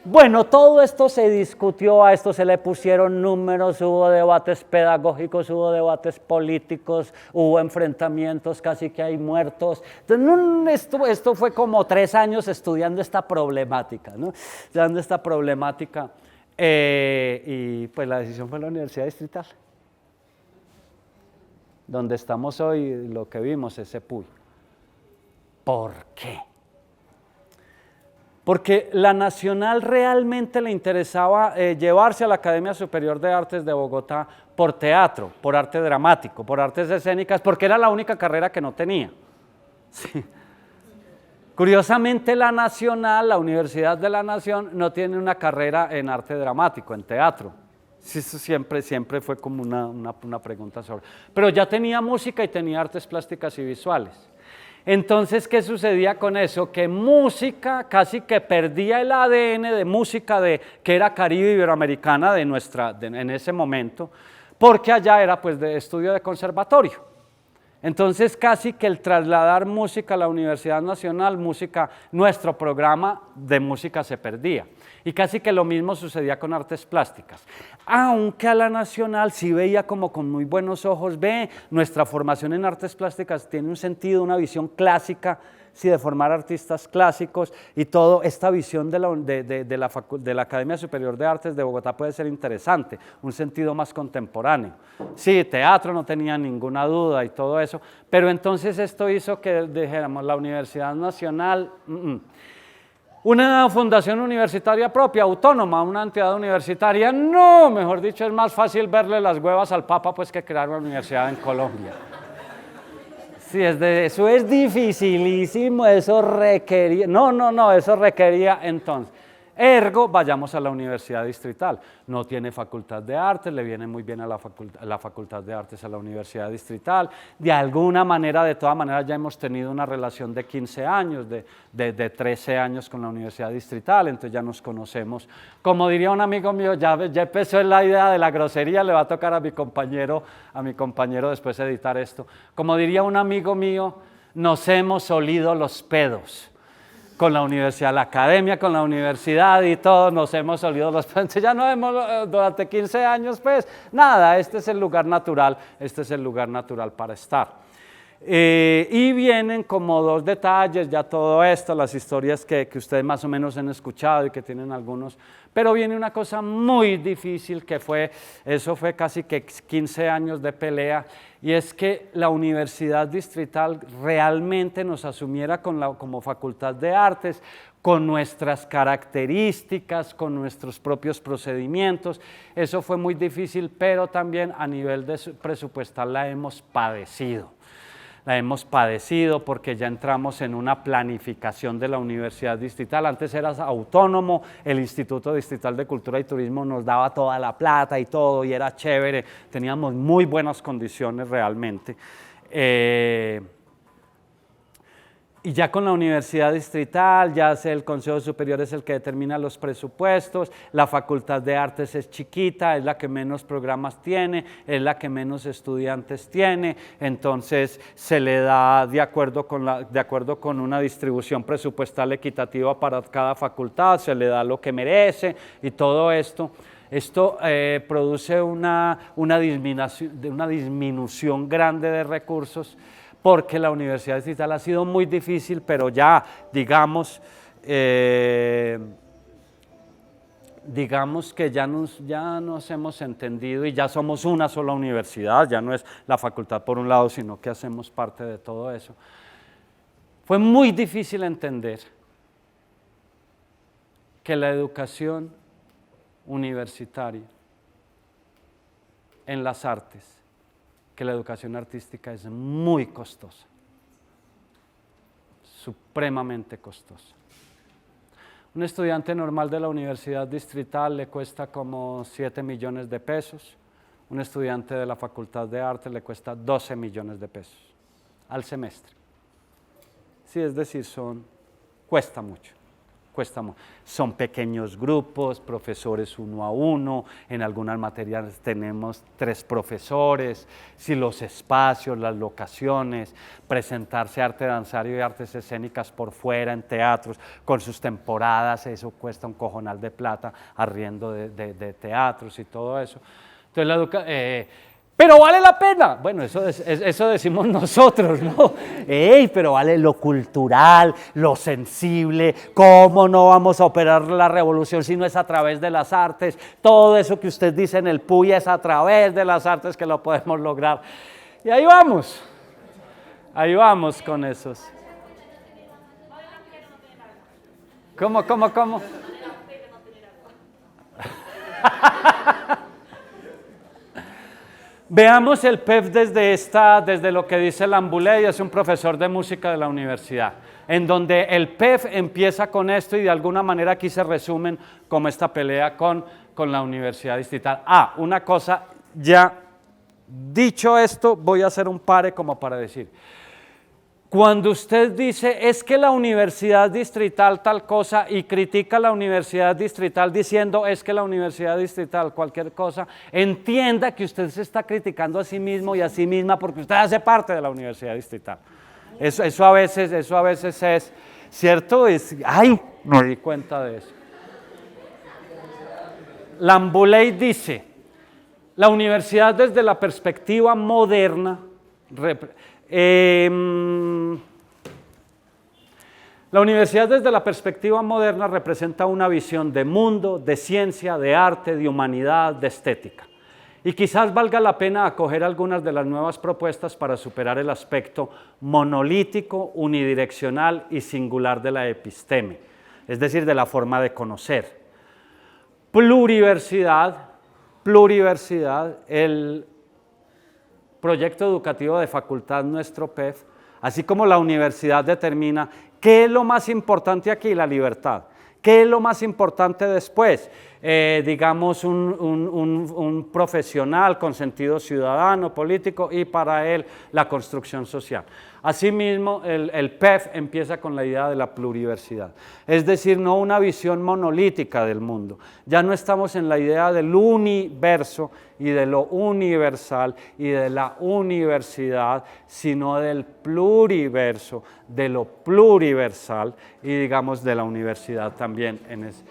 Bueno, todo esto se discutió, a esto se le pusieron números, hubo debates pedagógicos, hubo debates políticos, hubo enfrentamientos, casi que hay muertos. Entonces, esto fue como 3 años estudiando esta problemática, ¿no? Estudiando esta problemática. Y pues la decisión fue la Universidad Distrital. Donde estamos hoy, lo que vimos es Sepuy. ¿Por qué? Porque la Nacional realmente le interesaba llevarse a la Academia Superior de Artes de Bogotá por teatro, por arte dramático, por artes escénicas, porque era la única carrera que no tenía. Sí. Curiosamente, la Nacional, la Universidad de la Nación, no tiene una carrera en arte dramático, en teatro. Sí, eso siempre fue como una pregunta sobre. Pero ya tenía música y tenía artes plásticas y visuales. Entonces, ¿qué sucedía con eso? Que música casi que perdía el ADN de música que era caribe iberoamericana en ese momento, porque allá era pues de estudio de conservatorio. Entonces casi que el trasladar música a la Universidad Nacional, nuestro programa de música se perdía. Y casi que lo mismo sucedía con artes plásticas. Aunque a la Nacional sí veía como con muy buenos ojos, nuestra formación en artes plásticas tiene un sentido, una visión clásica, sí, de formar artistas clásicos y todo, esta visión de la Academia Superior de Artes de Bogotá puede ser interesante, un sentido más contemporáneo. Sí, teatro no tenía ninguna duda y todo eso, pero entonces esto hizo que dijéramos la Universidad Nacional, una fundación universitaria propia, autónoma, una entidad universitaria, no, mejor dicho, es más fácil verle las huevas al Papa pues que crear una universidad en Colombia. Sí, eso es dificilísimo, eso requería, eso requería entonces. Ergo, vayamos a la Universidad Distrital. No tiene facultad de artes, le viene muy bien a la facultad de artes a la Universidad Distrital. De alguna manera, de todas maneras, ya hemos tenido una relación de 15 años, de 13 años con la Universidad Distrital, entonces ya nos conocemos. Como diría un amigo mío, ya empezó la idea de la grosería, le va a tocar a mi compañero después editar esto. Como diría un amigo mío, nos hemos olido los pedos. Con la universidad, la academia, con la universidad y todos nos hemos olido los pedos. Ya no hemos, durante 15 años, pues nada, este es el lugar natural para estar. Y vienen como 2 detalles, ya todo esto, las historias que ustedes más o menos han escuchado y que tienen algunos, pero viene una cosa muy difícil eso fue casi que 15 años de pelea, y es que la Universidad Distrital realmente nos asumiera como Facultad de Artes, con nuestras características, con nuestros propios procedimientos. Eso fue muy difícil, pero también a nivel presupuestal la hemos padecido. La hemos padecido porque ya entramos en una planificación de la Universidad Distrital. Antes era autónomo, el Instituto Distrital de Cultura y Turismo nos daba toda la plata y todo, y era chévere, teníamos muy buenas condiciones realmente. Y ya con la Universidad Distrital, ya el Consejo Superior es el que determina los presupuestos, la Facultad de Artes es chiquita, es la que menos programas tiene, es la que menos estudiantes tiene, entonces se le da de acuerdo con una distribución presupuestal equitativa para cada facultad, se le da lo que merece y todo esto. Esto produce una disminución grande de recursos, porque la Universidad Distrital ha sido muy difícil, pero ya, digamos que ya nos hemos entendido y ya somos una sola universidad, ya no es la facultad por un lado, sino que hacemos parte de todo eso. Fue muy difícil entender que la educación universitaria en las artes, que la educación artística es muy costosa, supremamente costosa. Un estudiante normal de la Universidad Distrital le cuesta como 7 millones de pesos, un estudiante de la Facultad de Arte le cuesta 12 millones de pesos al semestre. Sí, es decir, cuesta mucho. Son pequeños grupos, profesores 1 a 1, en algunas materias tenemos 3 profesores, si los espacios, las locaciones, presentarse arte danzario y artes escénicas por fuera en teatros, con sus temporadas, eso cuesta un cojonal de plata, arriendo de teatros y todo eso. Entonces, pero vale la pena. Bueno, eso decimos nosotros, ¿no? Pero vale lo cultural, lo sensible, cómo no vamos a operar la revolución si no es a través de las artes. Todo eso que usted dice en el PUY es a través de las artes que lo podemos lograr. Y ahí vamos con esos. ¿Cómo? Veamos el PEF desde lo que dice Lambuley, es un profesor de música de la universidad, en donde el PEF empieza con esto y de alguna manera aquí se resumen como esta pelea con la Universidad Distrital. Una cosa, ya dicho esto, voy a hacer un pare como para decir, cuando usted dice, es que la Universidad Distrital tal cosa y critica a la Universidad Distrital diciendo, es que la Universidad Distrital cualquier cosa, entienda que usted se está criticando a sí mismo y a sí misma porque usted hace parte de la Universidad Distrital. Eso a veces es, ¿cierto? Me di cuenta de eso. Lambuley dice, la universidad desde la perspectiva moderna, la universidad desde la perspectiva moderna representa una visión de mundo, de ciencia, de arte, de humanidad, de estética. Y quizás valga la pena acoger algunas de las nuevas propuestas para superar el aspecto monolítico, unidireccional y singular de la episteme, es decir, de la forma de conocer. Pluriversidad, el proyecto educativo de facultad, nuestro PEF, así como la universidad determina qué es lo más importante aquí, la libertad. ¿Qué es lo más importante después? Digamos un profesional con sentido ciudadano, político y para él la construcción social. Asimismo, el PEF empieza con la idea de la pluriversidad, es decir, no una visión monolítica del mundo. Ya no estamos en la idea del universo y de lo universal y de la universidad, sino del pluriverso, de lo pluriversal y digamos de la universidad también en ese.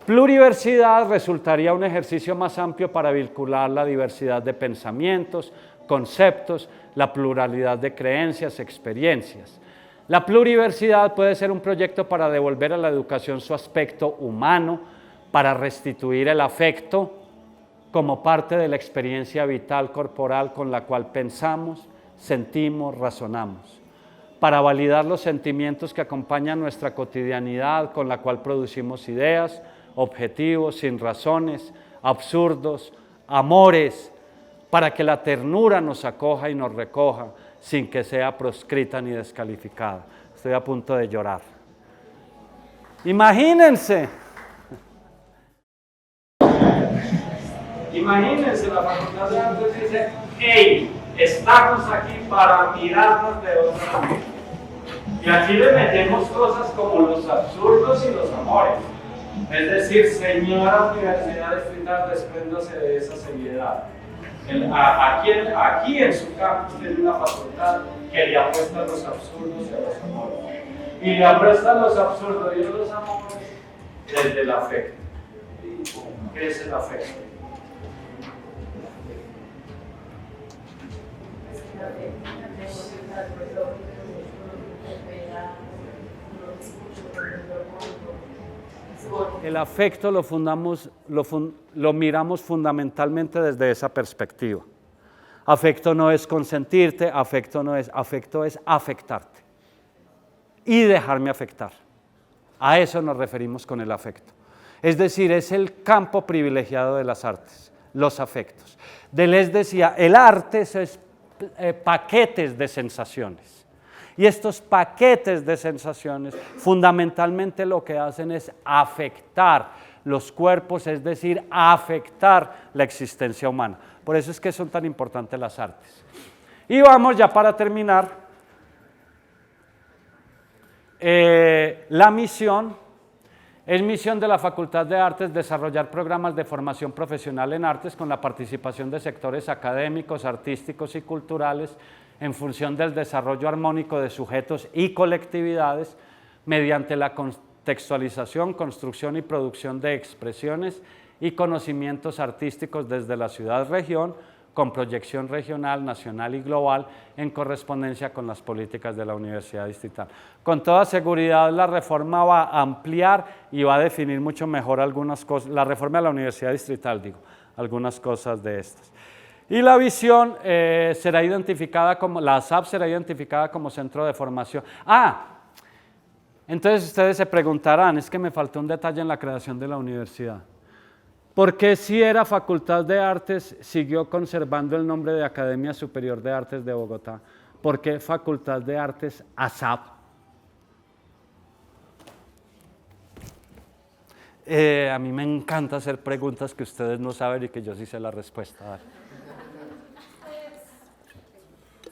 Pluriversidad resultaría un ejercicio más amplio para vincular la diversidad de pensamientos, conceptos, la pluralidad de creencias, experiencias. La pluriversidad puede ser un proyecto para devolver a la educación su aspecto humano, para restituir el afecto como parte de la experiencia vital corporal con la cual pensamos, sentimos, razonamos. para validar los sentimientos que acompañan nuestra cotidianidad, con la cual producimos ideas, objetivos, sin razones, absurdos, amores, para que la ternura nos acoja y nos recoja, sin que sea proscrita ni descalificada. Estoy a punto de llorar. Imagínense. Imagínense, la Facultad de Artes dice, hey, estamos aquí para mirarnos de otra manera. Y aquí le metemos cosas como los absurdos y los amores. Es decir, señora Universidad Distrital, despréndase de esa seriedad. Aquí en su campus tiene una facultad que le apuesta a los absurdos y a los amores. Y le apuesta a los absurdos y a los amores desde el afecto. ¿Qué es el afecto? El afecto lo miramos fundamentalmente desde esa perspectiva. Afecto no es consentirte, afecto es afectarte y dejarme afectar. A eso nos referimos con el afecto. Es decir, es el campo privilegiado de las artes, los afectos. Deleuze decía, el arte es paquetes de sensaciones. Y estos paquetes de sensaciones fundamentalmente lo que hacen es afectar los cuerpos, es decir, afectar la existencia humana. Por eso es que son tan importantes las artes. Y vamos ya para terminar. La misión es misión de la Facultad de Artes desarrollar programas de formación profesional en artes con la participación de sectores académicos, artísticos y culturales en función del desarrollo armónico de sujetos y colectividades mediante la contextualización, construcción y producción de expresiones y conocimientos artísticos desde la ciudad-región, con proyección regional, nacional y global en correspondencia con las políticas de la Universidad Distrital. Con toda seguridad la reforma va a ampliar y va a definir mucho mejor algunas cosas, la reforma de la Universidad Distrital, digo, algunas cosas de estas. Y la visión será identificada como, la ASAP será identificada como centro de formación. Entonces ustedes se preguntarán, es que me faltó un detalle en la creación de la universidad. ¿Por qué si era Facultad de Artes siguió conservando el nombre de Academia Superior de Artes de Bogotá? ¿Por qué Facultad de Artes ASAP? A mí me encanta hacer preguntas que ustedes no saben y que yo sí sé la respuesta. Dale.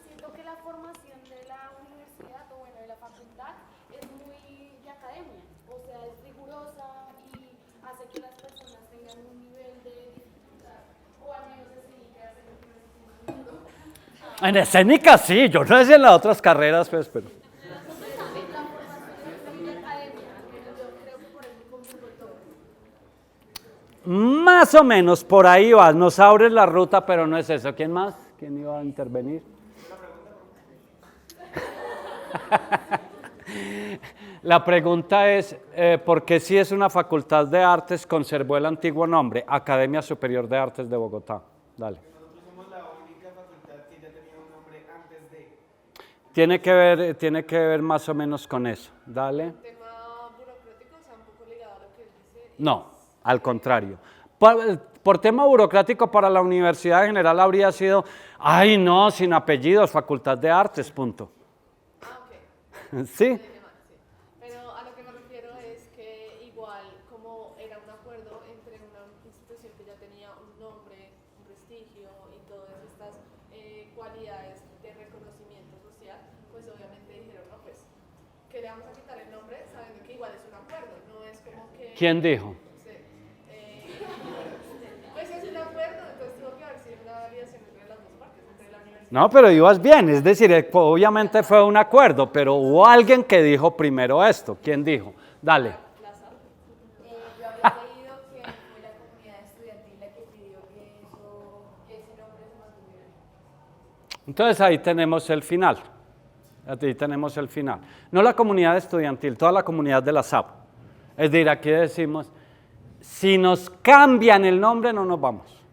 Siento que la formación de la universidad, o bueno, de la facultad, es muy de academia, o sea, es rigurosa y hace que las personas tengan un nivel de dificultad, o al menos escénica, hace lo que no es mundo. En escénica sí, yo no sé en las otras carreras, pues, pero... La formación es muy de academia, pero yo creo que por eso confundo todo. Más o menos, por ahí vas, nos abres la ruta, pero no es eso. ¿Quién más? ¿Quién iba a intervenir? La pregunta es, ¿por qué si es una facultad de artes conservó el antiguo nombre, Academia Superior de Artes de Bogotá? Dale. Nosotros somos la única facultad que ya tenía un nombre antes de... Tiene que ver más o menos con eso. Dale. El tema burocrático, o sea, un poco ligado a lo que él dice. No, al contrario. Por tema burocrático para la universidad en general habría sido, ay no, sin apellidos, Facultad de Artes, punto. Ah, ok. ¿Sí? Sí. Pero a lo que me refiero es que igual, como era un acuerdo entre una institución que ya tenía un nombre, un prestigio y todas estas cualidades de reconocimiento social, pues obviamente dijeron, no, pues, que le vamos a quitar el nombre sabiendo que igual es un acuerdo, no es como que... ¿Quién dijo? Pues es un acuerdo, entonces tuvo que haber sido una validación entre las dos partes, entre la universidad. No, pero ibas bien, es decir, obviamente fue un acuerdo, pero hubo alguien que dijo primero esto. ¿Quién dijo? Dale. Yo había leído que fue la comunidad estudiantil la que pidió que ese nombre se mantuviera. Entonces ahí tenemos el final. Ahí tenemos el final. No la comunidad estudiantil, toda la comunidad de la SAP. Es decir, aquí decimos, si nos cambian el nombre no nos vamos.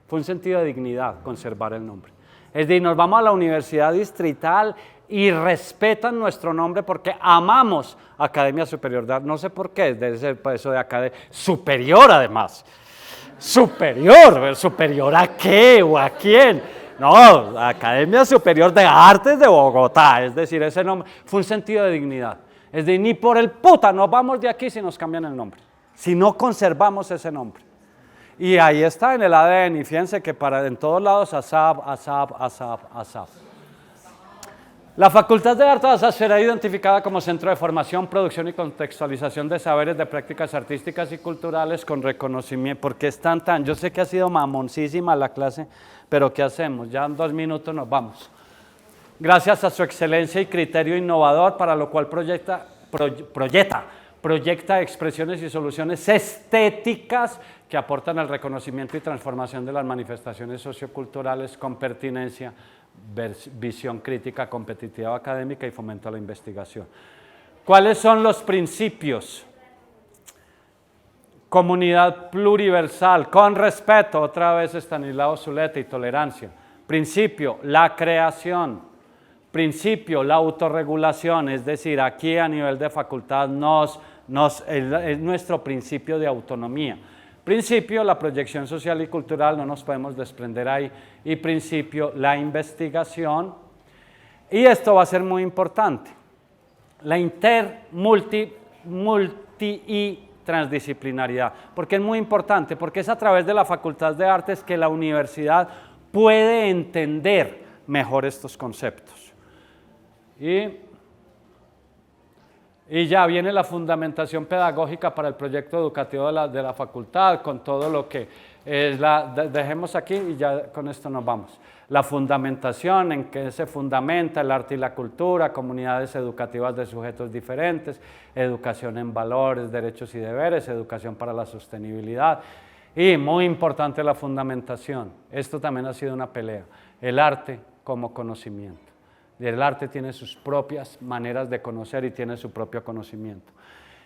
Fue un sentido de dignidad conservar el nombre. Es decir, nos vamos a la Universidad Distrital y respetan nuestro nombre porque amamos Academia Superior de Arte. No sé por qué, debe ser por eso de academia superior además. Superior, ¿superior a qué o a quién? No, Academia Superior de Artes de Bogotá, es decir, ese nombre fue un sentido de dignidad. Es decir, ni por el puta nos vamos de aquí si nos cambian el nombre, si no conservamos ese nombre. Y ahí está en el ADN, y fíjense que en todos lados ASAP. La Facultad de Artes será identificada como centro de formación, producción y contextualización de saberes de prácticas artísticas y culturales con reconocimiento. ¿Por qué están tan? Yo sé que ha sido mamoncísima la clase, pero ¿qué hacemos? Ya en 2 minutos nos vamos. Gracias a su excelencia y criterio innovador, para lo cual proyecta expresiones y soluciones estéticas que aportan al reconocimiento y transformación de las manifestaciones socioculturales con pertinencia, visión crítica, competitiva, académica y fomento a la investigación. ¿Cuáles son los principios? Comunidad pluriversal, con respeto, otra vez Estanislao Zuleta, y tolerancia. Principio, la creación. Principio, la autorregulación, es decir, aquí a nivel de facultad es nuestro principio de autonomía. Principio, la proyección social y cultural, no nos podemos desprender ahí. Y principio, la investigación. Y esto va a ser muy importante. La multi y transdisciplinaridad. ¿Por qué es muy importante? Porque es a través de la Facultad de Artes que la universidad puede entender mejor estos conceptos. Y ya viene la fundamentación pedagógica para el proyecto educativo de la facultad, con todo lo que es dejemos aquí y ya con esto nos vamos. La fundamentación, en que se fundamenta el arte y la cultura, comunidades educativas de sujetos diferentes, educación en valores, derechos y deberes, educación para la sostenibilidad. Y muy importante la fundamentación, esto también ha sido una pelea, el arte como conocimiento. El arte tiene sus propias maneras de conocer y tiene su propio conocimiento.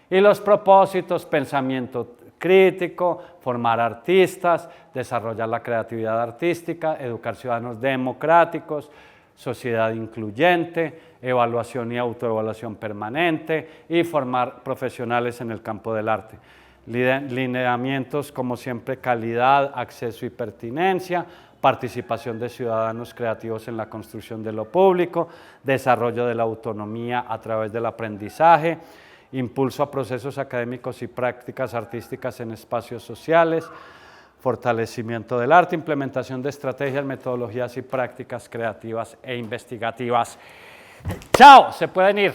Y los propósitos, pensamiento crítico, formar artistas, desarrollar la creatividad artística, educar ciudadanos democráticos, sociedad incluyente, evaluación y autoevaluación permanente y formar profesionales en el campo del arte. Lineamientos como siempre, calidad, acceso y pertinencia, participación de ciudadanos creativos en la construcción de lo público, desarrollo de la autonomía a través del aprendizaje, impulso a procesos académicos y prácticas artísticas en espacios sociales, fortalecimiento del arte, implementación de estrategias, metodologías y prácticas creativas e investigativas. ¡Chao! Se pueden ir.